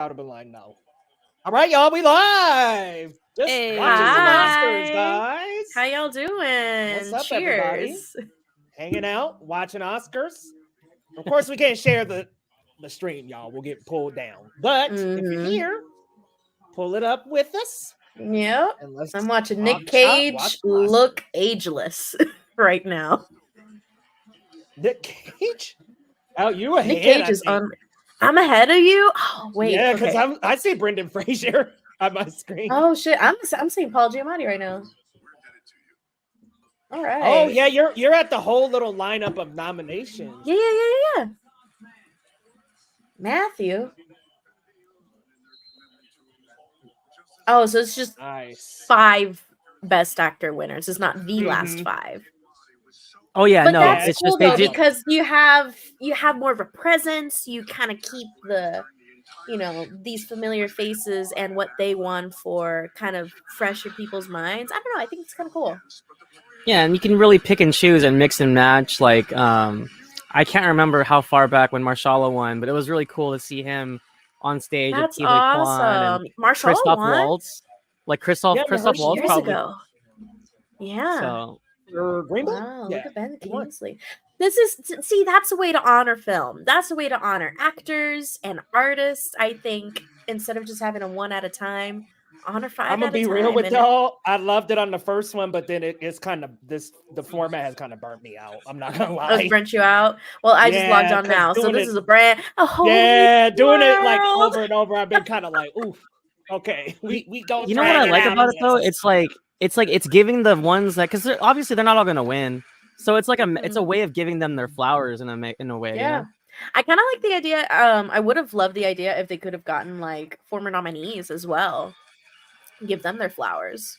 Would have been like, no. All right, y'all, we live. Just watching some Oscars, guys. How y'all doing? What's up, Cheers. everybody? Hanging out, watching Oscars. Of course, we can't share the stream, y'all. We'll get pulled down. But if you're here, pull it up with us. Yep. I'm watching Nick Cage look ageless right now. Nick Cage? Oh, you ahead? Nick Cage is on. I'm ahead of you. Oh wait, yeah, because I see Brendan Fraser on my screen. Oh shit, I'm seeing Paul Giamatti right now. All right. Oh yeah, you're at the whole little lineup of nominations. Yeah. Matthew. Oh, so it's just 5 Best Actor winners. It's not the last 5. Oh yeah, but no, that's it's cool, just they did because you have more of a presence. You kind of keep the, these familiar faces and what they won for kind of fresh in people's minds. I don't know. I think it's kind of cool. Yeah, and you can really pick and choose and mix and match. Like, I can't remember how far back when Marshala won, but it was really cool to see him on stage. That's with awesome. Marshala Christoph won? Waltz, like Christoph Waltz years probably. Ago. Yeah. So. Wow, look at Ben Kingsley. That's a way to honor film. That's a way to honor actors and artists. I think instead of just having a 1 at a time, honor 5. I'm gonna be real with y'all. I loved it on the first one, but then it's kind of the format has kind of burnt me out. I'm not gonna lie. Oh, burnt you out. Well, I just logged on now, so this is a brand. Doing it like over and over. I've been kind of like, oof. Okay, we go. You know what I like about it though? It's giving the ones that, because obviously they're not all gonna win, so it's like it's a way of giving them their flowers in a way. Yeah, you know? I kind of like the idea. I would have loved the idea if they could have gotten like former nominees as well, give them their flowers.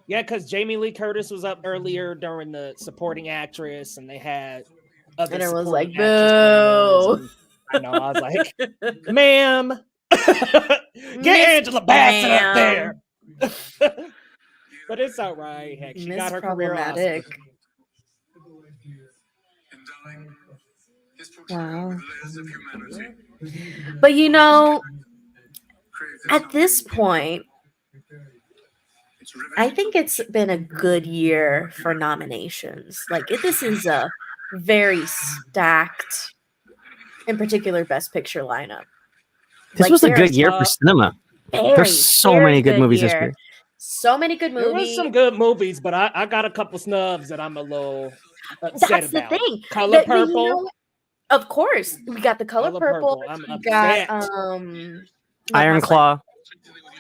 Yeah, because Jamie Lee Curtis was up earlier during the supporting actress, and they had other. And it was like, boo. I know. I was like, ma'am, get Angela Bassett up there. But it's all right. Heck, she got her career Oscar. Wow. But at this point, I think it's been a good year for nominations. Like, this is a very stacked, in particular, Best Picture lineup. This was a good year for cinema. There's so many good movies this year. So many good movies. There was some good movies, but I got a couple snubs that I'm a little upset That's about. The thing. Color Purple. Of course, we got the Color Purple. We got Iron Claw.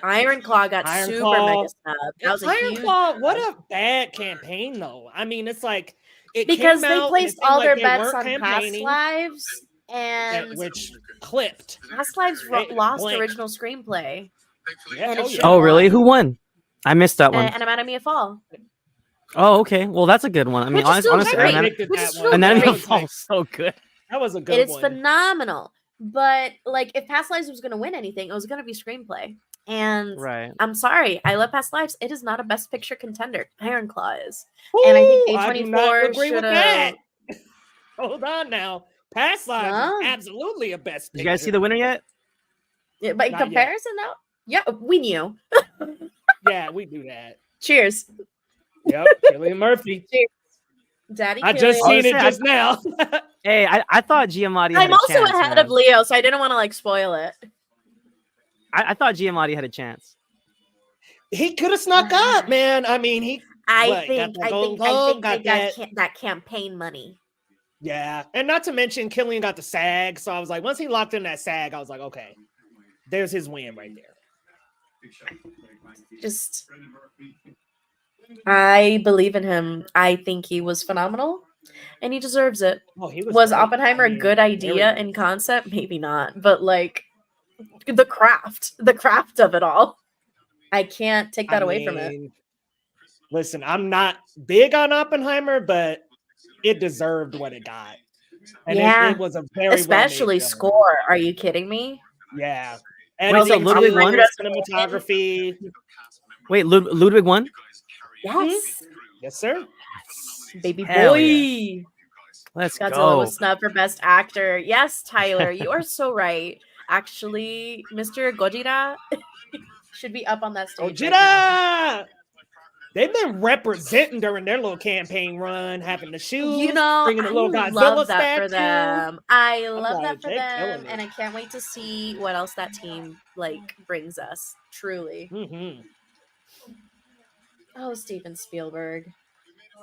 Iron Claw got super mega snub. That was Iron Claw. What a bad campaign, though. I mean, it's like because they placed all their bets on Past Lives, and which clipped. Past Lives lost original screenplay. Yeah, oh, really? Who won? I missed that one. And Anatomy of Fall. Oh, okay. Well, that's a good one. I mean, honestly, Anatomy of Fall is so good. That was a good one. It is phenomenal. But like, if Past Lives was going to win anything, it was going to be screenplay. And I'm sorry, I love Past Lives. It is not a Best Picture contender. Iron Claw is. And I think A24 should have. Hold on now. Past Lives is absolutely a Best Picture. Did you guys see the winner yet? Yeah, but in comparison, though, yeah, we knew. Yeah, we do that. Cheers. Yep, Cillian Murphy. Cheers. Daddy, I just seen it just now. Hey, I thought Giamatti. I'm also ahead of Leo, so I didn't want to spoil it. I thought Giamatti had a chance. He could have snuck up, man. I mean, I think they got that campaign money. Yeah, and not to mention Cillian got the SAG, so I was like, once he locked in that SAG, I was like, okay, there's his win right there. I believe in him. I think he was phenomenal, and he deserves it. Oh, was Oppenheimer a good idea in concept? Maybe not, but like the craft of it all, I can't take that away from it. Listen, I'm not big on Oppenheimer, but it deserved what it got. And it was a very especially score. Are you kidding me? Yeah. And Ludwig won cinematography. Wait, Ludwig won? Yes. Yes, sir. Baby Hell boy. Yeah. Let's Godzilla go. was snubbed for Best Actor. Yes, Tyler, you are so right. Actually, Mr. Gojira should be up on that stage Gojira! right now. They've been representing during their little campaign run, having the shoes, You know, bringing the little I Godzilla love that statue. for them. I love like, that for them, and I can't wait to see what else that team like brings us. Truly. Mm-hmm. Oh, Steven Spielberg.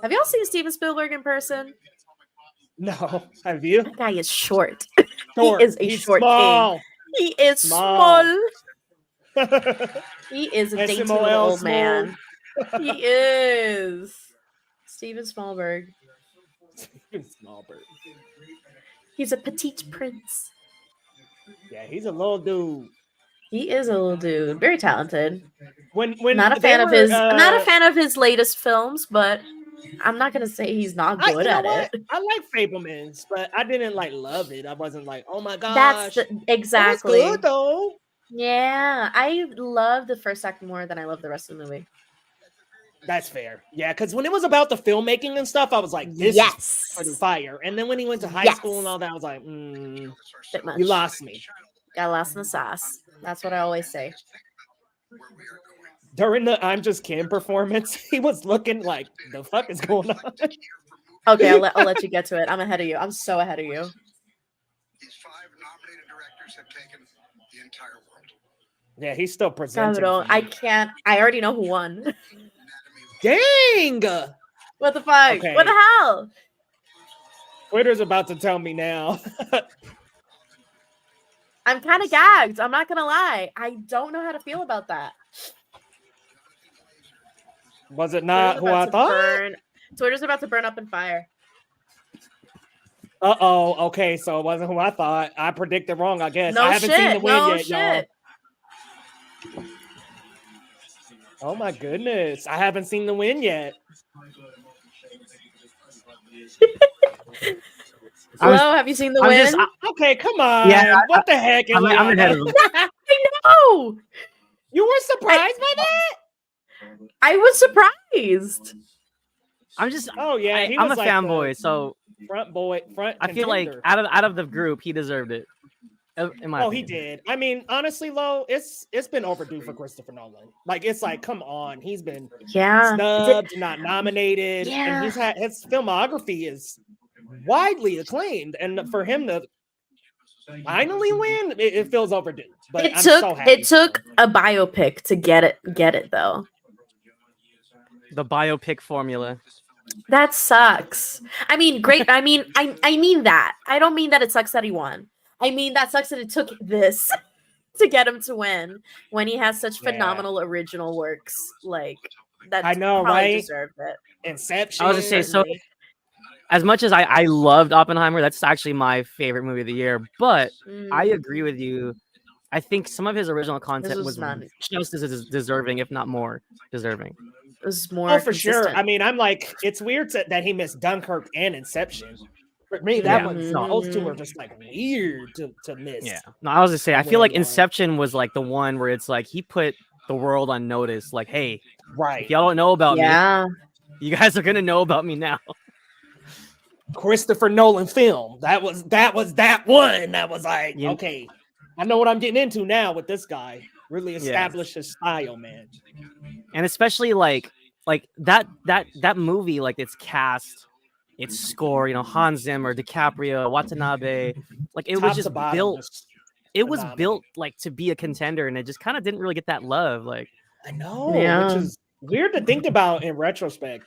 Have y'all seen Steven Spielberg in person? No, have you? That guy is short. Short. He is a He's short small. king. He is small. Small. He is a dainty SMOL little old small. man. He is. Steven Spielberg. Steven Spielberg. He's a petite prince. Yeah, he's a little dude. He is a little dude. Very talented. When not a fan of his not a fan of his latest films, but I'm not gonna say he's not good at it. I like Fabelmans, but I didn't like love it. I wasn't like, oh my gosh. That's exactly. It was good though. Yeah, I love the first act more than I love the rest of the movie. That's fair. Yeah, because when it was about the filmmaking and stuff, I was like, this is pretty fire. And then when he went to high school and all that, I was like, you lost me. Got lost in the sauce. That's what I always say. During the I'm Just Kim performance, he was looking like, the fuck is going on? Okay, I'll let you get to it. I'm ahead of you. I'm so ahead of you. These 5 nominated directors have taken the entire world. Yeah, he's still presenting. I can't. I already know who won. Dang! What the fuck? Okay. What the hell? Twitter's about to tell me now. I'm kind of gagged. I'm not gonna lie. I don't know how to feel about that. Was it not who I thought? Twitter's about to burn up in fire. Uh-oh. Okay, so it wasn't who I thought. I predicted wrong, I guess. No I haven't shit. seen the win No yet, shit. y'all. Oh my goodness. I haven't seen the win yet. Hello, have you seen the win? Okay, come on. Yeah, what the heck? I'm ahead of him. I know. You were surprised by that? I was surprised. I'm just. Oh yeah, I'm a fanboy, so front. I feel like out of the group, he deserved it. He did. I mean, honestly, Lo, it's been overdue for Christopher Nolan. Like, it's like, come on, he's been snubbed, not nominated, and his filmography is widely acclaimed, and for him to finally win, it feels overdue. But I'm so happy. It took a biopic to get it though. The biopic formula. That sucks. I mean, great. I mean that. I don't mean that it sucks that he won. I mean, that sucks that it took this to get him to win when he has such phenomenal original works. Like, that I know, probably right? deserved it. Inception. I was gonna say, so as much as I loved Oppenheimer, that's actually my favorite movie of the year. But I agree with you. I think some of his original content was just as deserving, if not more deserving. It was more for sure. I mean, I'm like, it's weird that he missed Dunkirk and Inception. For me, those two are just like weird to miss. Yeah. No, I was gonna say, I feel like Inception was like the one where it's like he put the world on notice. Like, hey, if y'all don't know about me, you guys are gonna know about me now. Christopher Nolan film. That was that one. That was like, okay, I know what I'm getting into now with this guy. Really established his style, man. And especially like that movie, like its cast, its score, Hans Zimmer, DiCaprio, Watanabe, like it was just built. It was built like to be a contender, and it just kind of didn't really get that love. Like, I know, which is weird to think about in retrospect.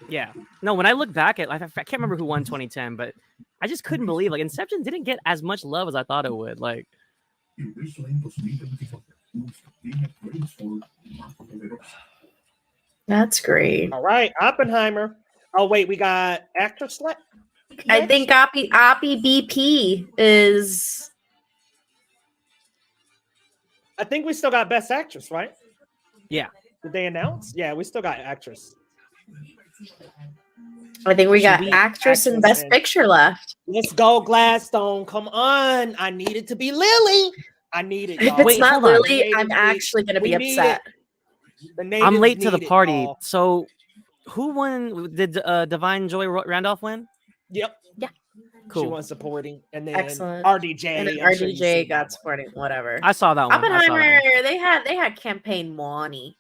Yeah. No, when I look back at, I can't remember who won 2010, but I just couldn't believe like Inception didn't get as much love as I thought it would. Like, that's great. All right, Oppenheimer. Oh wait, we got actress left. I think Oppie BP is. I think we still got best actress, right? Yeah. Did they announce? Yeah, we still got actress. I think we got actress and best picture left. Let's go, Gladstone. Come on. I need it to be Lily. I need it. If it's not Lily, I'm actually going to be upset. I'm late to the party. So who won? Did Divine Joy Randolph win? Yep. Yeah. Cool. She won supporting, and then Excellent. RDJ. And then I'm sure you've RDJ seen that got one. supporting. Whatever. I saw that one. Oppenheimer. They had campaign money.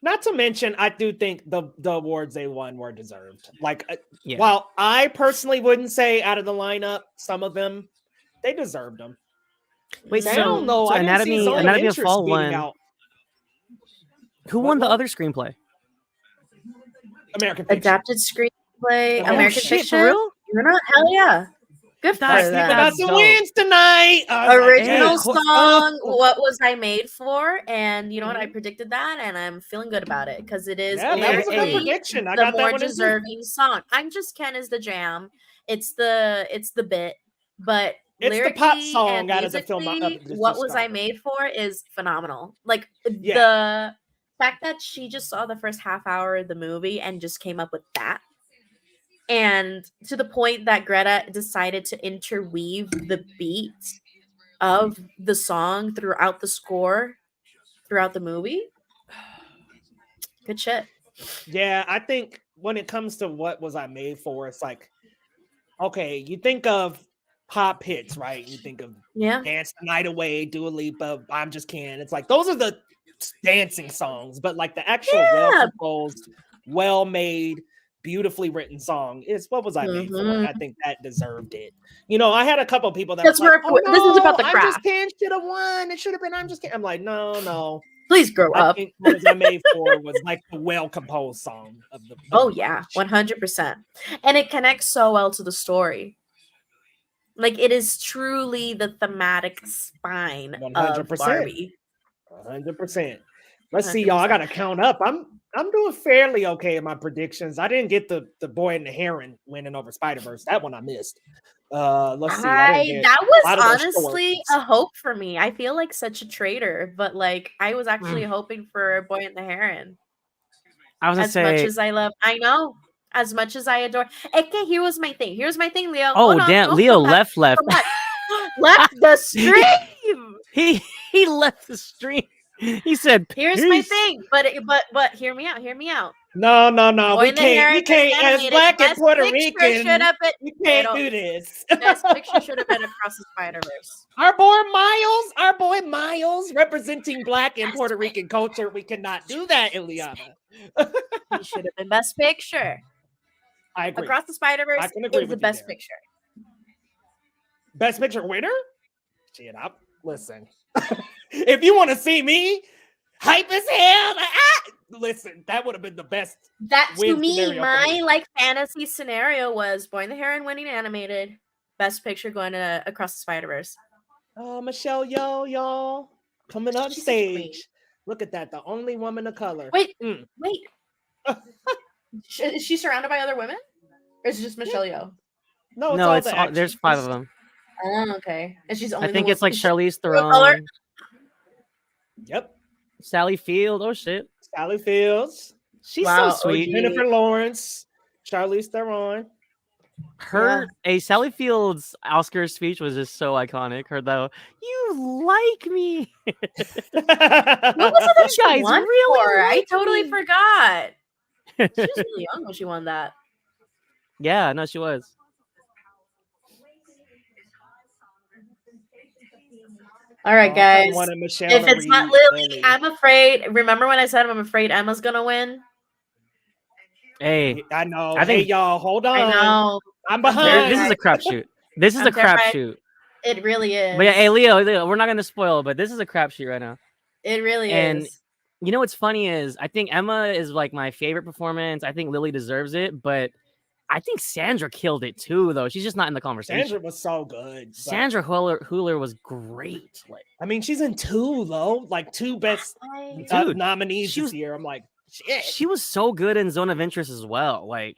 Not to mention, I do think the awards they won were deserved. Like, Yeah. while I personally wouldn't say out of the lineup, some of them, they deserved them. Wait, Sound, though, I didn't see Zone of Interest Fall beating won. out. Who won the other screenplay? American Fiction. Adapted screenplay. Oh, American shit, Fiction. for real? You're not? Hell yeah. Good for That's that. Got some wins tonight. Original like, song, What Was I Made For? And you know what? I predicted that, and I'm feeling good about it because it is that was a good prediction. I the got that more one deserving song. I'm Just Ken is the jam. It's the bit, but it's the pop song and out of the film. What Was I Made For is phenomenal. Like the fact that she just saw the first half hour of the movie and just came up with that. And to the point that Greta decided to interweave the beat of the song throughout the score, throughout the movie. Good shit. Yeah, I think when it comes to What Was I Made For, it's like, okay, you think of pop hits, right? You think of Dance the Night Away, Dua Lipa, I'm Just Ken. It's like, those are the dancing songs, but like the actual well-composed, well-made, beautifully written song is What Was I Made For? And I think that deserved it. You know, I had a couple people that was like, oh, no, this is about the craft. I'm Just Ken should have won. It should have been I'm Just Ken. I'm like, no. Please grow up. I think What Was I Made For was like the well-composed song of the yeah, 100%. And it connects so well to the story. Like, it is truly the thematic spine 100%. Of Barbie. 100%. Let's see, y'all. I gotta count up. I'm doing fairly okay in my predictions. I didn't get the Boy and the Heron winning over Spider-Verse. That one I missed. Let's see. That was honestly a hope for me. I feel like such a traitor, but like I was actually hoping for Boy and the Heron. I was as much as I love, I know. As much as I adore. Okay, here's my thing. Leo. Oh, damn. Leo left. Left the stream. He left the stream. He said, "Here's my thing," but hear me out. No. We can't. As Black and Puerto Rican, we can't do this. Best picture should have been Across the Spider-Verse. Our boy Miles, representing Black and Puerto Rican culture. We cannot do that, Ileana. He should have been Best Picture. I agree. Across the Spider-Verse is the Best Picture. Best Picture winner? Shit, listen. If you want to see me hype as hell, listen, that would have been the best. That to me, my like fantasy scenario was Boy and the Heron winning animated, Best Picture going to Across the Spider-Verse. Oh, Michelle Yeoh, y'all coming on stage. Look at that, the only woman of color. Wait. Is she surrounded by other women, or is it just Michelle Yeoh? No, it's there's 5 of them. Oh, okay. And she's only. I think it's like Charlize Theron. Yep. Sally Field. Oh shit. Sally Fields. She's so sweet. Jennifer Lawrence. Charlize Theron. Sally Fields' Oscar speech was just so iconic. Her though, you like me. What was it that she won for? I totally forgot. She was really young when she won that. Yeah, no, she was. All right, guys. If it's not Lily, I'm afraid. Remember when I said I'm afraid Emma's gonna win? Hey, I know. Hey, y'all, hold on. I know. I'm behind. This is a crapshoot. This is a crapshoot. It really is. But yeah, hey, Leo, we're not gonna spoil, but this is a crapshoot right now. It really is. And you know what's funny is I think Emma is like my favorite performance. I think Lily deserves it, but I think Sandra killed it too, though. She's just not in the conversation. Sandra was so good. Sandra Hüller was great. Like, I mean, she's in 2 though, like 2 best nominees this year. I'm like, shit. She was so good in Zone of Interest as well. Like,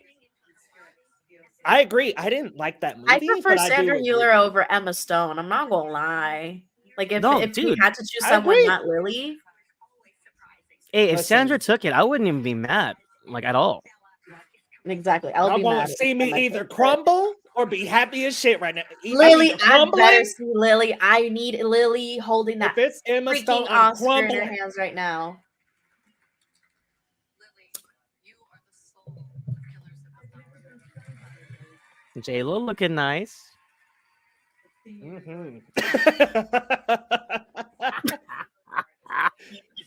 I agree. I didn't like that movie. I prefer Sandra Hüller over Emma Stone. I'm not gonna lie. Like, if we had to choose someone, not Lily. Hey, if Sandra took it, I wouldn't even be mad, like at all. Exactly. I want to see me either crumble or be happy as shit right now. Lily, I better see Lily. I need Lily holding that. If it's Emma Stone, Oscar in her hands right now. J-Lo looking nice. Mm-hmm.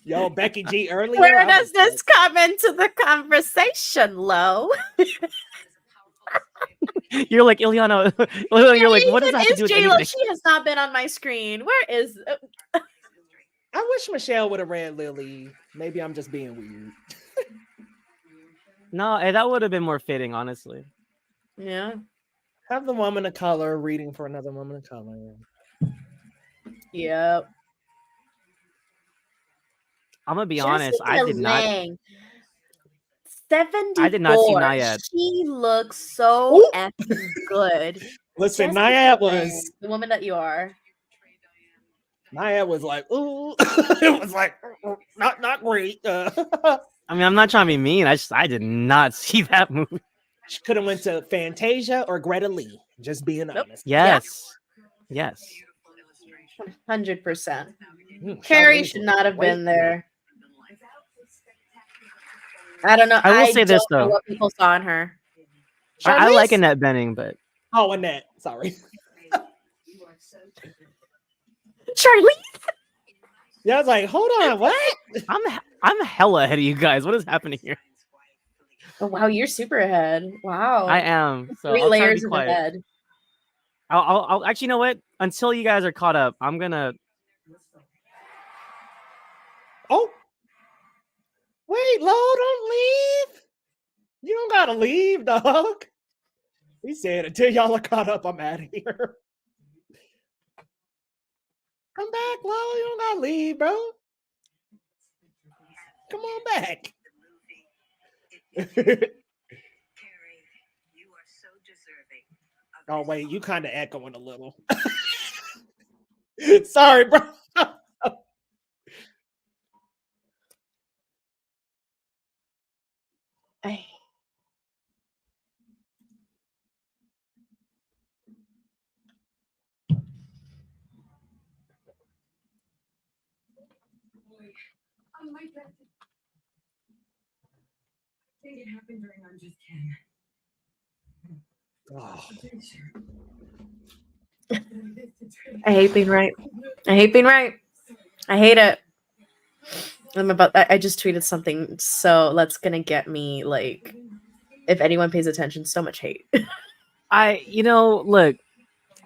Yo, Becky G earlier. Where does this come into the conversation, Lo? You're like, Ileana, you're like, what does that have to do with J-Lo? anything? She has not been on my screen. Where is... I wish Michelle would have read Lily. Maybe I'm just being weird. No, that would have been more fitting, honestly. Yeah. Have the woman of color reading for another woman of color. Yep. I'm gonna be honest. I did not. 74. I did not see Nayad. She looks so effing good. Listen, Nayad was the woman that you are. Nayad was like, ooh, it was like not great. I mean, I'm not trying to be mean. I did not see that movie. She could have went to Fantasia or Greta Lee. Just being honest. Yes. Yeah. Yes. 100%. Carrie should not have been there. I don't know. I will say this though. What people saw in her. I like Annette Bening, but Annette. Sorry. Charlize. Yeah, I was like, hold on, what? I'm hella ahead of you guys. What is happening here? Oh wow, you're super ahead. Wow. I am. So 3 I'll layers of ahead. I'll actually, you know what? Until you guys are caught up, I'm gonna. Oh. Wait, Lo, don't leave. You don't gotta leave, dog. He said, until y'all are caught up, I'm out of here. Come back, Lo. You don't gotta leave, bro. Come on back. Oh, wait, you kind of echoing a little. Sorry, bro. I think it happened during I'm Just Ken. Oh. I hate being right. I hate being right. I hate it. I just tweeted something, so that's gonna get me like, if anyone pays attention, so much hate. Look,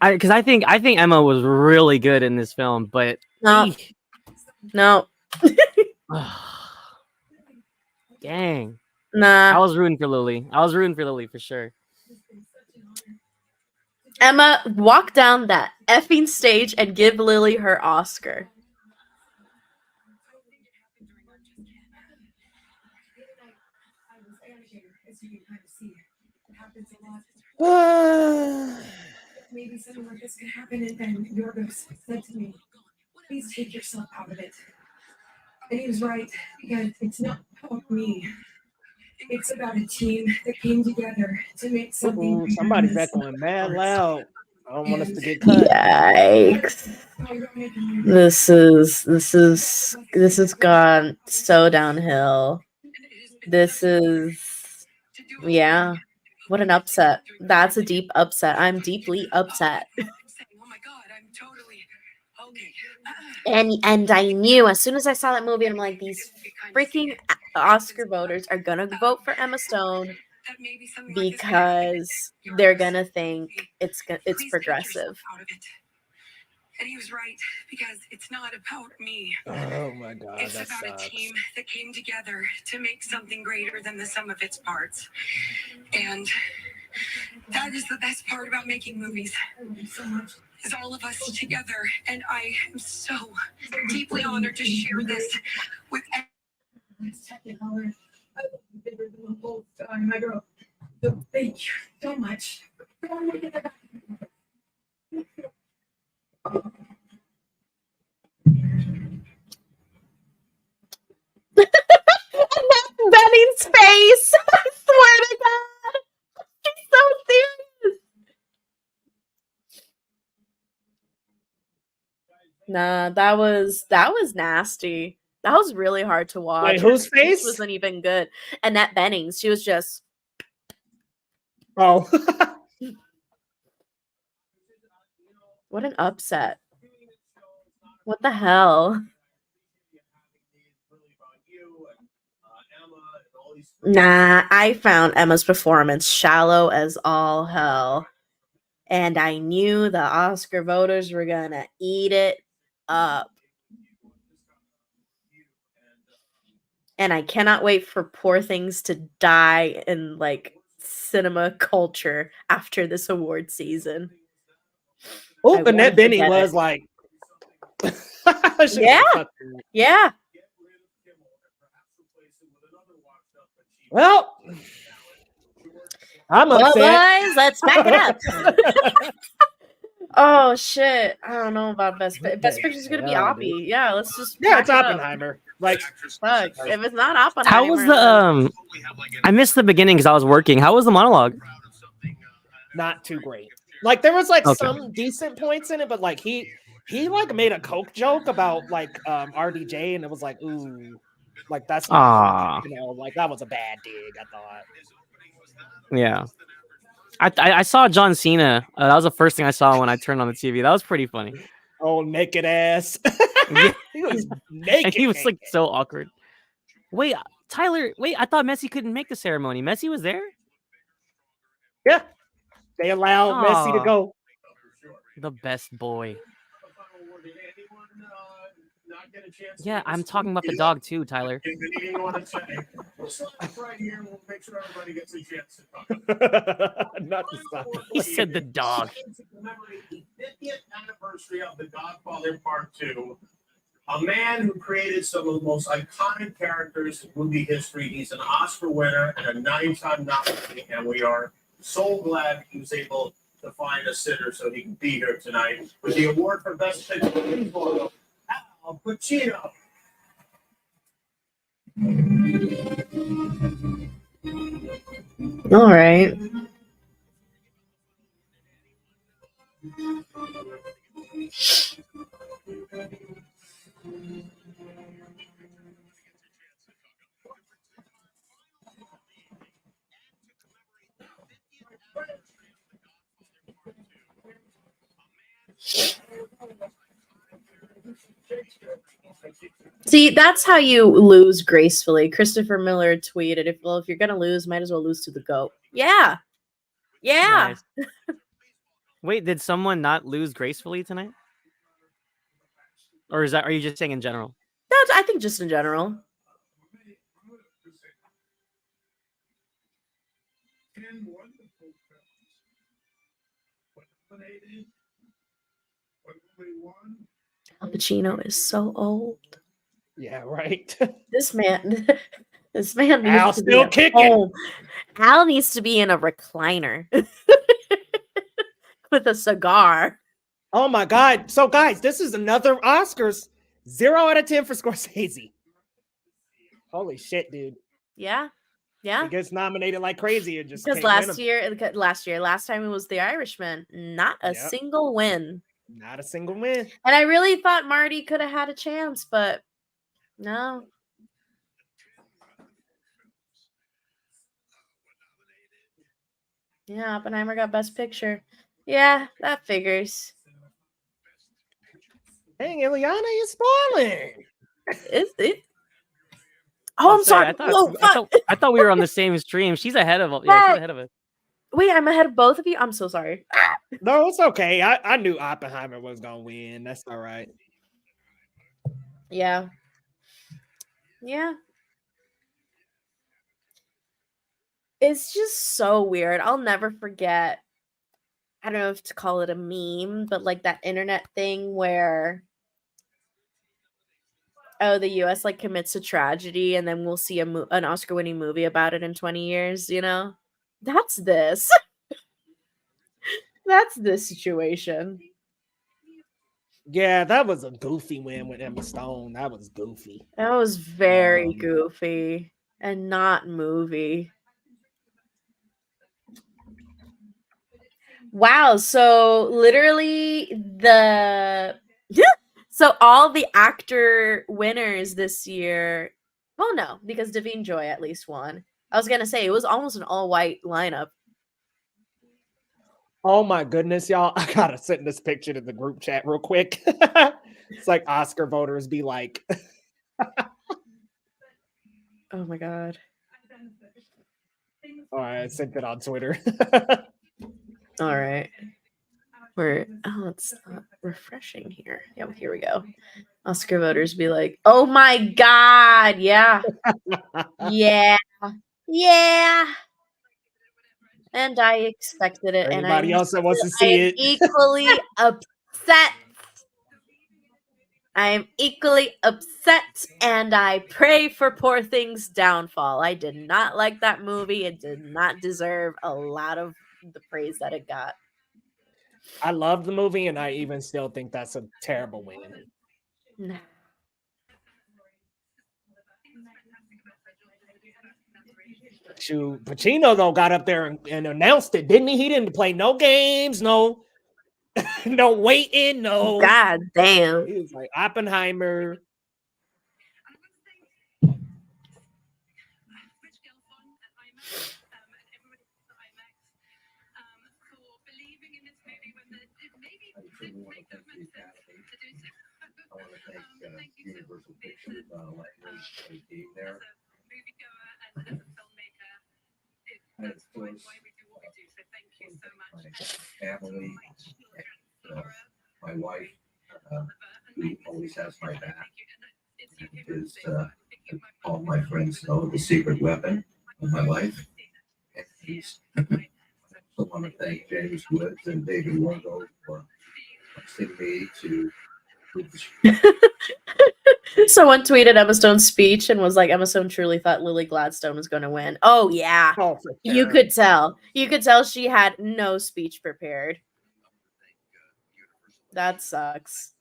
because I think Emma was really good in this film, but no. Dang. Nah. I was rooting for Lily. For sure. Emma, walk down that effing stage and give Lily her Oscar. Maybe something like this could happen, and then Yorgos said to me, please take yourself out of it. And he was right, because it's not about me. It's about a team that came together to make something. Somebody's echoing mad loud. I don't want us to get cut. Yikes. This has gone so downhill. Yeah. What an upset. That's a deep upset. I'm deeply upset. And I knew as soon as I saw that movie, I'm like, these freaking Oscar voters are gonna vote for Emma Stone because they're gonna think it's progressive. And he was right, because it's not about me. Oh my God. It's about a team that came together to make something greater than the sum of its parts. And that is the best part about making movies. So much. Is all of us together. And I am so deeply honored to share this with everyone. Bigger than the whole time I grew up. So thank you so much. And that's Benny's face. I swear to God. He's so serious. Nah, that was nasty. That was really hard to watch. Wait, whose face? This wasn't even good. Annette Bening. She was just. Oh. What an upset. What the hell? Nah, I found Emma's performance shallow as all hell. And I knew the Oscar voters were gonna eat it up. And I cannot wait for Poor Things to die in like cinema culture after this award season. Oh, Annette Bening was like, yeah. Well, I'm upset. Boys, let's back it up. Oh shit! I don't know about best picture is gonna be Oppie. Yeah, let's just it's Oppenheimer. Like, fuck, if it's not Oppenheimer. How was the I missed the beginning because I was working. How was the monologue? Not too great. Like there was like some decent points in it, but like he like made a Coke joke about like RDJ, and it was like, ooh, like that's not, you know, like that was a bad dig, I thought. Yeah. I saw John Cena. That was the first thing I saw when I turned on the TV. That was pretty funny. Oh, naked ass. Yeah. He was naked. And he was like so awkward. Wait, Tyler. Wait, I thought Messi couldn't make the ceremony. Messi was there. Yeah, they allowed Messi to go. The best boy. Yeah, I'm talking about the dog too, Tyler. He said the dog. It's the 50th anniversary of The Godfather Part 2. A man who created some of the most iconic characters in movie history. He's an Oscar winner and a 9-time nominee, and we are so glad he was able to find a sitter so he can be here tonight with the award for Best Picture for Al Pacino. All right. See, that's how you lose gracefully. Christopher Miller tweeted, if you're gonna lose, might as well lose to the GOAT. Yeah. Nice. Wait, did someone not lose gracefully tonight? Or are you just saying in general? No, I think just in general. Al Pacino is so old. Yeah, right. This man needs Al's to still kicking. Al needs to be in a recliner with a cigar. Oh my God. So guys, this is another Oscars. 0 out of 10 for Scorsese. Holy shit, dude. Yeah. Yeah. He gets nominated like crazy and just because last time it was The Irishman. Not a single win. Not a single win. And I really thought Marty could have had a chance, but no. Yeah, Oppenheimer got Best Picture. Yeah, that figures. Dang, Ileana, you're spoiling. Is it? Oh, I'm sorry. I thought we were on the same stream. She's ahead of she's ahead of us. Wait, I'm ahead of both of you? I'm so sorry. No, it's okay. I knew Oppenheimer was gonna win. That's all right. Yeah. Yeah. It's just so weird. I'll never forget. I don't know if to call it a meme, but like that internet thing where the US like commits a tragedy and then we'll see an Oscar-winning movie about it in 20 years, you know? That's this. That's this situation. Yeah, that was a goofy win with Emma Stone. That was goofy. That was very goofy and not movie. Wow, so literally so all the actor winners this year, well, no, because Davine Joy at least won. I was gonna say it was almost an all-white lineup. Oh my goodness, y'all. I gotta send this picture to the group chat real quick. It's like Oscar voters be like. Oh my god. All right, I sent it on Twitter. All right. It's not refreshing here. Yeah, here we go. Oscar voters be like, oh my god, yeah. Yeah. Yeah. And I expected it. Anybody And else that wants to I see am it? equally upset. I am equally upset, and I pray for Poor Things' downfall. I did not like that movie. It did not deserve a lot of the praise that it got. I love the movie, and I even still think that's a terrible win. Nah. Shoot, Pacino though got up there and announced it, didn't he? He didn't play no games, no waiting, no. God damn. He was like Oppenheimer. I want to thank Universal Pictures language they gave there. And of course, my family, my wife, who always has my back, is all my friends know the secret weapon of my life. And he's I want to thank James Woods and David Wargo for asking me to. Someone tweeted Emma Stone's speech and was like, Emma Stone truly thought Lily Gladstone was going to win. Oh, yeah. Oh, for You sure. could tell. You could tell she had no speech prepared. That sucks.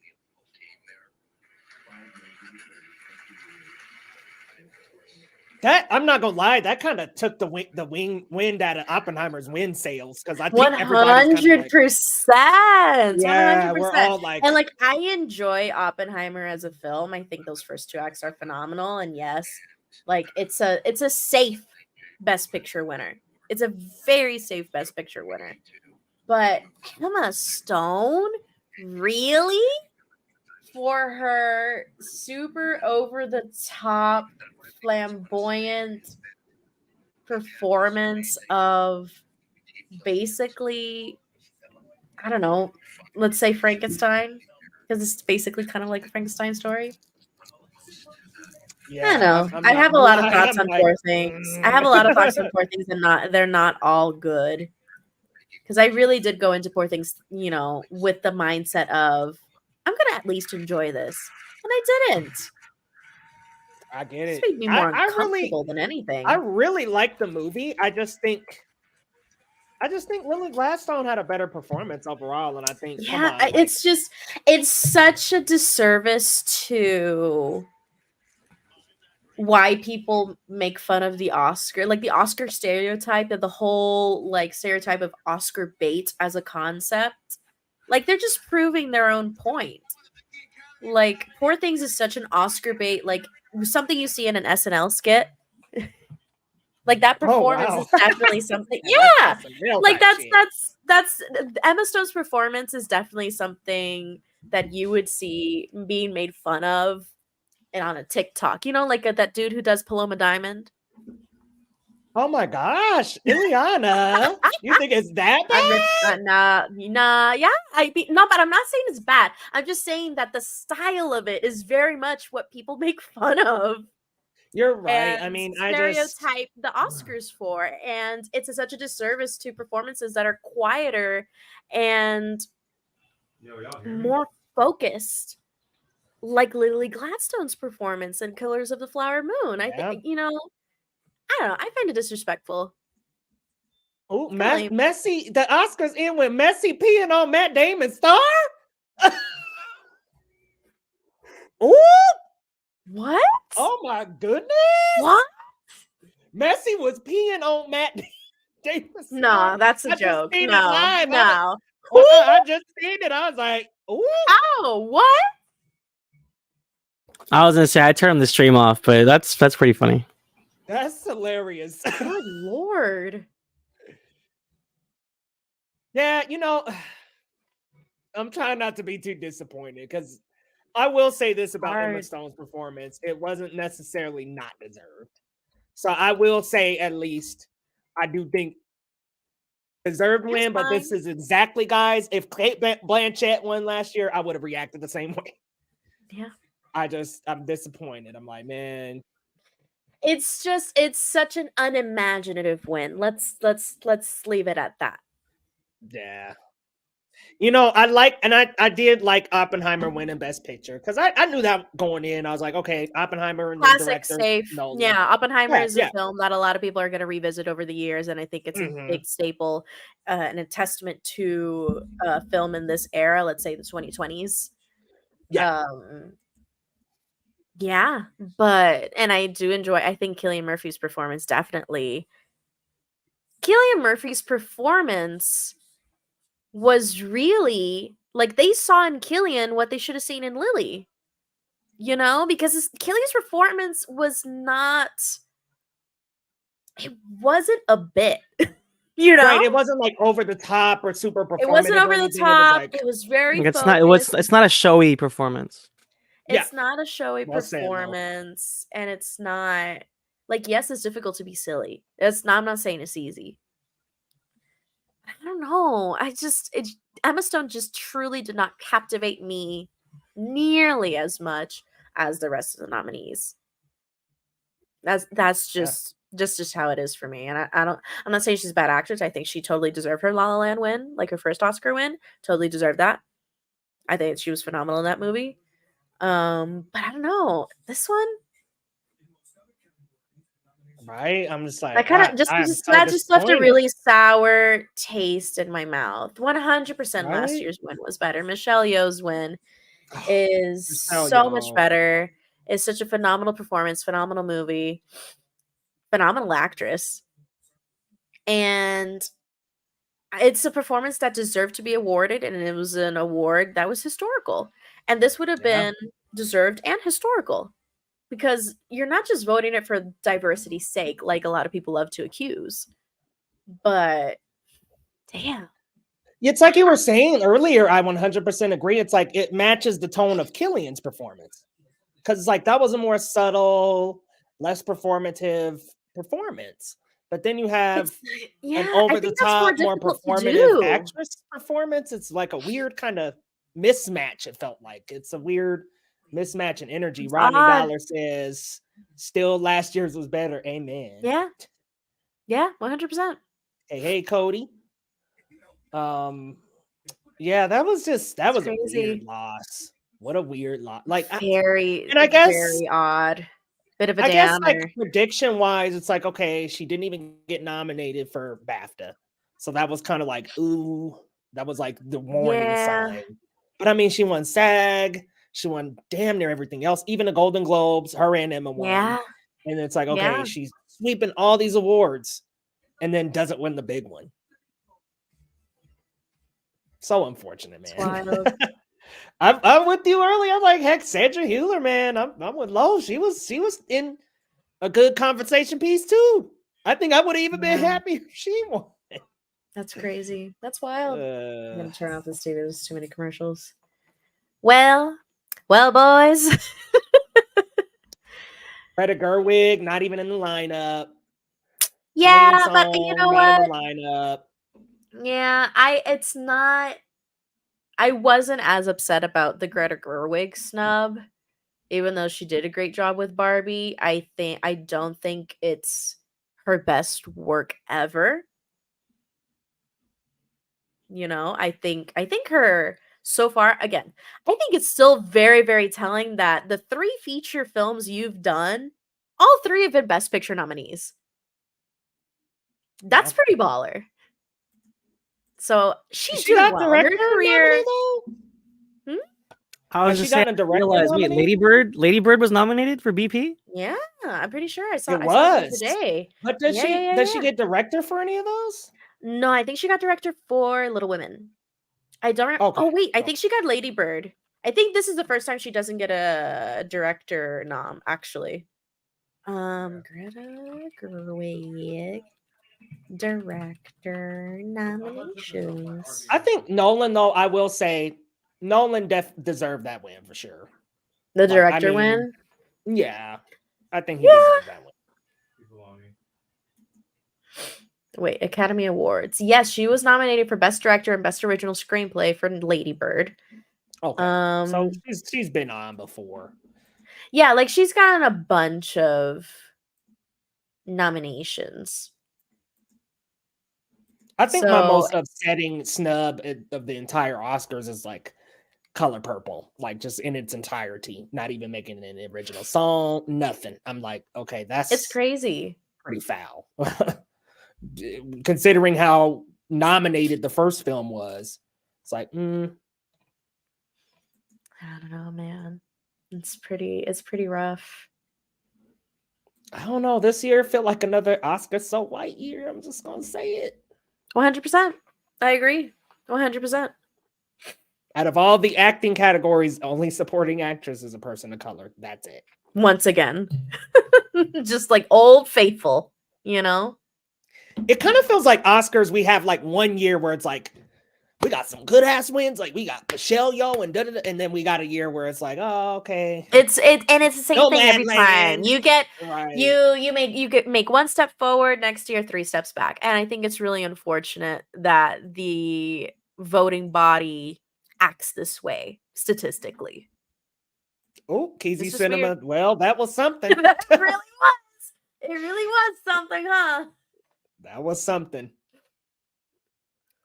That I'm not gonna lie, that kind of took the wind out of Oppenheimer's win sales because I think everybody's 100%. yeah, 100%. we're all like, and like I enjoy Oppenheimer as a film. I think those first two acts are phenomenal. And yes, like it's a safe Best Picture winner. It's a very safe Best Picture winner. But Emma Stone, really? For her super over the top, flamboyant performance of basically, I don't know, let's say Frankenstein, because it's basically kind of like a Frankenstein story. yeah, I know. I have a lot of thoughts on Poor Things. I have a lot of thoughts on Poor Things, and they're not all good. Because I really did go into Poor Things, with the mindset of I'm gonna at least enjoy this, and I didn't. I get it. This made me more uncomfortable than anything. I really like the movie. I just think Lily Gladstone had a better performance overall, and I think it's such a disservice to why people make fun of the Oscar, like the Oscar stereotype, of the whole like stereotype of Oscar bait as a concept. Like they're just proving their own point. Like Poor Things is such an Oscar bait, like something you see in an SNL skit. Like that performance is definitely something. Yeah, like that's Emma Stone's performance is definitely something that you would see being made fun of, and on a TikTok, like that dude who does Paloma Diamond. Oh my gosh, Ileana, you think it's that bad? Nah, yeah. But I'm not saying it's bad. I'm just saying that the style of it is very much what people make fun of. You're right. I mean, stereotype the Oscars for, and it's such a disservice to performances that are quieter and more focused, like Lily Gladstone's performance in Killers of the Flower Moon. I think, I don't know. I find it disrespectful. Oh, Messi! The Oscars end with Messi peeing on Matt Damon's star. Ooh. What? Oh my goodness! What? Messi was peeing on Matt Damon's star. No, that's a joke. No. I just seen it. I was like, ooh. Oh, what? I was gonna say I turned the stream off, but that's pretty funny. That's hilarious. Good Lord. Yeah, I'm trying not to be too disappointed because I will say this about Emma Stone's performance. It wasn't necessarily not deserved. So I will say at least I do think deserved win, but this is exactly, guys. If Kate Blanchett won last year, I would have reacted the same way. Yeah. I'm disappointed. I'm like, man. It's such an unimaginative win. Let's leave it at that. Yeah. I did like Oppenheimer winning Best Picture because I knew that going in. I was like, okay, Oppenheimer and the director. Safe. Nolan. Yeah, Oppenheimer is a film that a lot of people are going to revisit over the years, and I think it's a big staple and a testament to film in this era. Let's say the 2020s. Yeah. Yeah, but I do enjoy. I think Cillian Murphy's performance definitely. Cillian Murphy's performance was really like they saw in Cillian what they should have seen in Lily. Because Cillian's performance was not. It wasn't a bit. Right, it wasn't like over the top or super performative. It wasn't over the top. It was very. It's not a showy performance. It's not a showy performance, and it's not like yes, it's difficult to be silly. I'm not saying it's easy. I don't know. Emma Stone just truly did not captivate me nearly as much as the rest of the nominees. That's just how it is for me. And I'm not saying she's a bad actress. I think she totally deserved her La La Land win, like her first Oscar win. Totally deserved that. I think she was phenomenal in that movie. But I don't know. This one, right? I'm just like, I kind of just left a really sour taste in my mouth. 100% last year's win was better. Michelle Yeoh's win is so much better. It's such a phenomenal performance, phenomenal movie, phenomenal actress. And it's a performance that deserved to be awarded, and it was an award that was historical. And this would have been deserved and historical. Because you're not just voting it for diversity's sake, like a lot of people love to accuse. But damn. It's like you were saying earlier, I 100% agree. It's like it matches the tone of Cillian's performance. Because it's like that was a more subtle, less performative performance. But then you have an over-the-top, more performative actress performance. It's like a weird kind of mismatch, it felt like. It's a weird mismatch in energy. Rodney Dollar says, still last year's was better. Amen. Yeah. Yeah, 100%. Hey, Cody. Yeah, that was a weird loss. What a weird loss. Like very odd. Bit of a downer. I guess like prediction wise, it's like, okay, she didn't even get nominated for BAFTA. So that was kind of like, ooh, that was like the warning sign. But I mean, she won SAG. She won damn near everything else, even the Golden Globes. Her and Emma won. Yeah. And it's like, okay, she's sweeping all these awards and then doesn't win the big one. So unfortunate, man. I'm with you early. I'm like, heck, Sandra Hüller, man. I'm with Lo. She was in a good conversation piece too. I think I would have even been happy if she won. That's crazy. That's wild. I'm gonna turn off this TV. There's too many commercials. Well, boys. Greta Gerwig, not even in the lineup. Yeah, but you know what? In the lineup. Yeah, I wasn't as upset about the Greta Gerwig snub, even though she did a great job with Barbie. I don't think it's her best work ever. I think her so far, again, I think it's still very, very telling that the 3 feature films you've done, all 3 have been Best Picture nominees. That's pretty baller. So she's doing well. Her career. I was just saying, Lady Bird was nominated for BP. Yeah, I'm pretty sure I saw it today. But does she get director for any of those? No, I think she got director for Little Women. I don't. Okay. Oh wait, I think she got Lady Bird. I think this is the first time she doesn't get a director nom. Actually, Greta Gerwig. Director nominations. I think Nolan, though, I will say, Nolan deserved that win for sure. The director win? Yeah. I think he deserved that win. Wait, Academy Awards. Yes, she was nominated for Best Director and Best Original Screenplay for Lady Bird. Okay. So she's been on before. Yeah, like she's gotten a bunch of nominations. I think my most upsetting snub of the entire Oscars is like Color Purple, like just in its entirety, not even making an original song, nothing. I'm like, okay, it's crazy. Pretty foul. Considering how nominated the first film was. It's like, I don't know, man. It's pretty rough. I don't know. This year felt like another Oscar so white year. I'm just gonna say it. 100%. I agree. 100%. Out of all the acting categories, only supporting actress is a person of color. That's it. Once again. Just like old faithful, you know? It kind of feels like Oscars, we have like 1 year where it's like, we got some good ass wins, like we got Michelle Yeoh and da-da-da, and then we got a year where it's like, oh, okay. It's the same thing every time. You get you make one step forward, next year 3 steps back. And I think it's really unfortunate that the voting body acts this way statistically. Oh, Keezy Cinema. Weird. Well, that was something. That really was. It really was something, huh? That was something.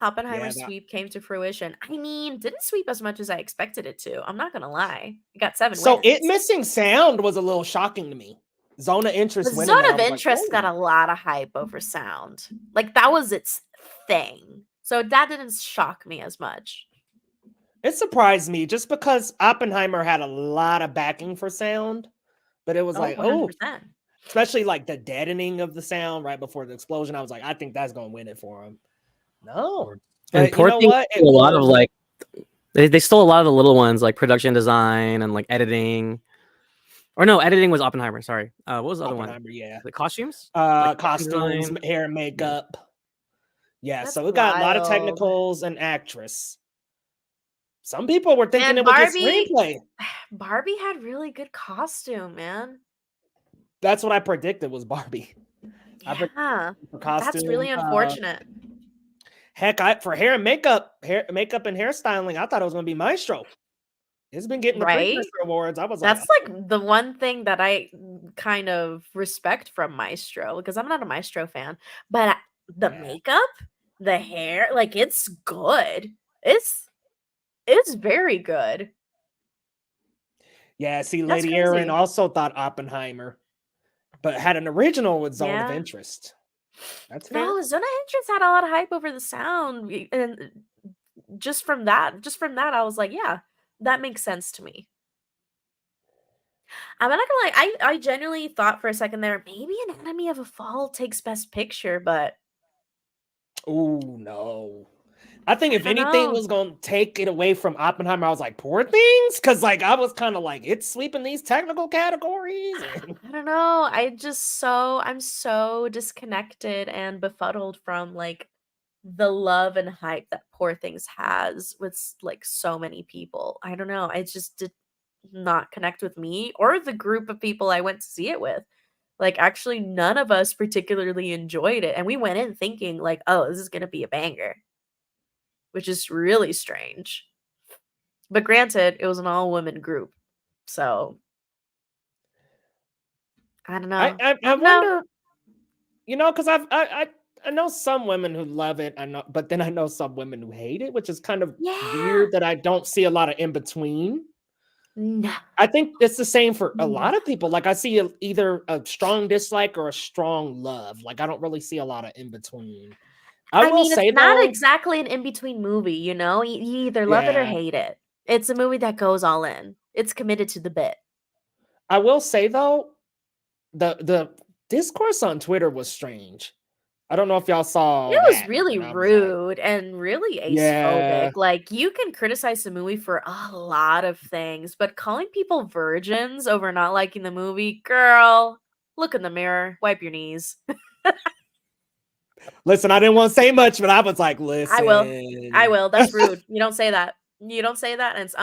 Oppenheimer's sweep came to fruition. I mean, didn't sweep as much as I expected it to. I'm not gonna lie. It got 7 so wins. It missing sound was a little shocking to me. Zone of Interest. The Zone of Interest got a lot of hype over sound. Like that was its thing. So that didn't shock me as much. It surprised me just because Oppenheimer had a lot of backing for sound, but it was 100%. Especially like the deadening of the sound right before the explosion. I was like, I think that's gonna win it for him. No, and poor thing, a lot of like they stole a lot of the little ones like production design and like editing. Or no, editing was Oppenheimer. Sorry, what was the other one? Yeah, the costumes, costumes, hair, and makeup. Yeah, so we got a lot of technicals and actress. Some people were thinking it was just screenplay. Barbie had really good costume, man. That's what I predicted was Barbie. Yeah, that's really unfortunate. Heck, for hair and makeup and hairstyling, I thought it was going to be Maestro. It's been getting the Precursor Awards. I was that's like the one thing that I kind of respect from Maestro, because I'm not a Maestro fan, but the makeup, the hair, like it's good. It's very good. Yeah, see, Lady Erin also thought Oppenheimer, but had an original with Zone of Interest. That's fair. No, Zone of Interest had a lot of hype over the sound, and just from that, I was like, yeah, that makes sense to me. I'm not gonna lie, I genuinely thought for a second there, maybe Anatomy of a Fall takes Best Picture, but oh no. I think if anything was going to take it away from Oppenheimer, I was like, Poor Things? Because like I was kind of like, it's sweeping these technical categories. I don't know. I'm so disconnected and befuddled from like the love and hype that Poor Things has with like so many people. I don't know. It just did not connect with me or the group of people I went to see it with. Like actually none of us particularly enjoyed it. And we went in thinking like, oh, this is going to be a banger. Which is really strange. But granted, it was an all-women group. So I don't know. I wonder, because I know some women who love it. But then I know some women who hate it, which is kind of weird that I don't see a lot of in between. No. I think it's the same for a lot of people. Like I see either a strong dislike or a strong love. Like I don't really see a lot of in between. I mean, it's not exactly an in-between movie, you know? You either love it or hate it. It's a movie that goes all in. It's committed to the bit. I will say, though, the discourse on Twitter was strange. I don't know if y'all saw it. Was really rude and really acephobic. Yeah. Like, you can criticize the movie for a lot of things, but calling people virgins over not liking the movie, girl, look in the mirror, wipe your knees. Listen, I didn't want to say much, but I was like, listen. I will. That's rude. You don't say that. You don't say that, and it's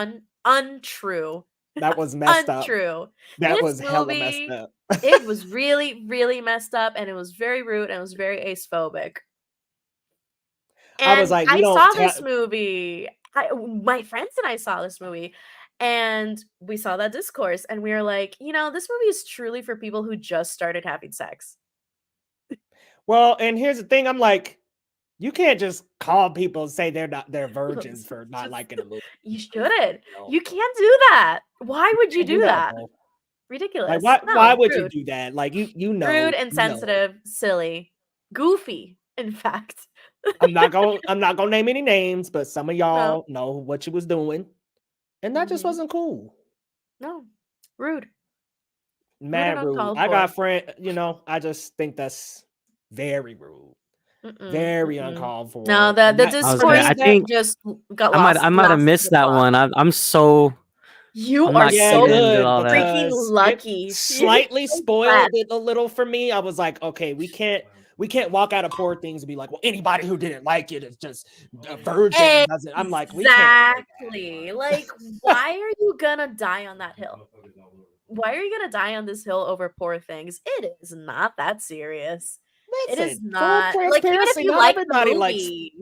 untrue. That was messed up. Untrue. That was hella messed up. It was really, really messed up, and it was very rude, and it was very ace-phobic. And I was like, I saw this movie. My friends and I saw this movie, and we saw that discourse, and we were like, you know, this movie is truly for people who just started having sex. Well, and here's the thing. I'm like, you can't just call people and say they're virgins for not liking a movie. You shouldn't. You can't do that. Why would you do that? Ridiculous. Like, why would you do that? Like, you know, rude, insensitive, silly, goofy. In fact, I'm not gonna name any names, but some of y'all know what you was doing, and that just wasn't cool. No, rude. Mad rude. I got friend. You know, I just think that's very rude. Very uncalled for. No, the discourse I think just got lost. I might have missed that one. I'm so. You I'm are not so good freaking lucky. Slightly spoiled it a little for me. I was like, okay, we can't walk out of Poor Things and be like, well, anybody who didn't like it is just a virgin. I'm like, we can't. Exactly. Like, why are you gonna die on that hill? Why are you gonna die on this hill over Poor Things? It is not that serious. Listen, it is not like, even if you not like everybody the movie,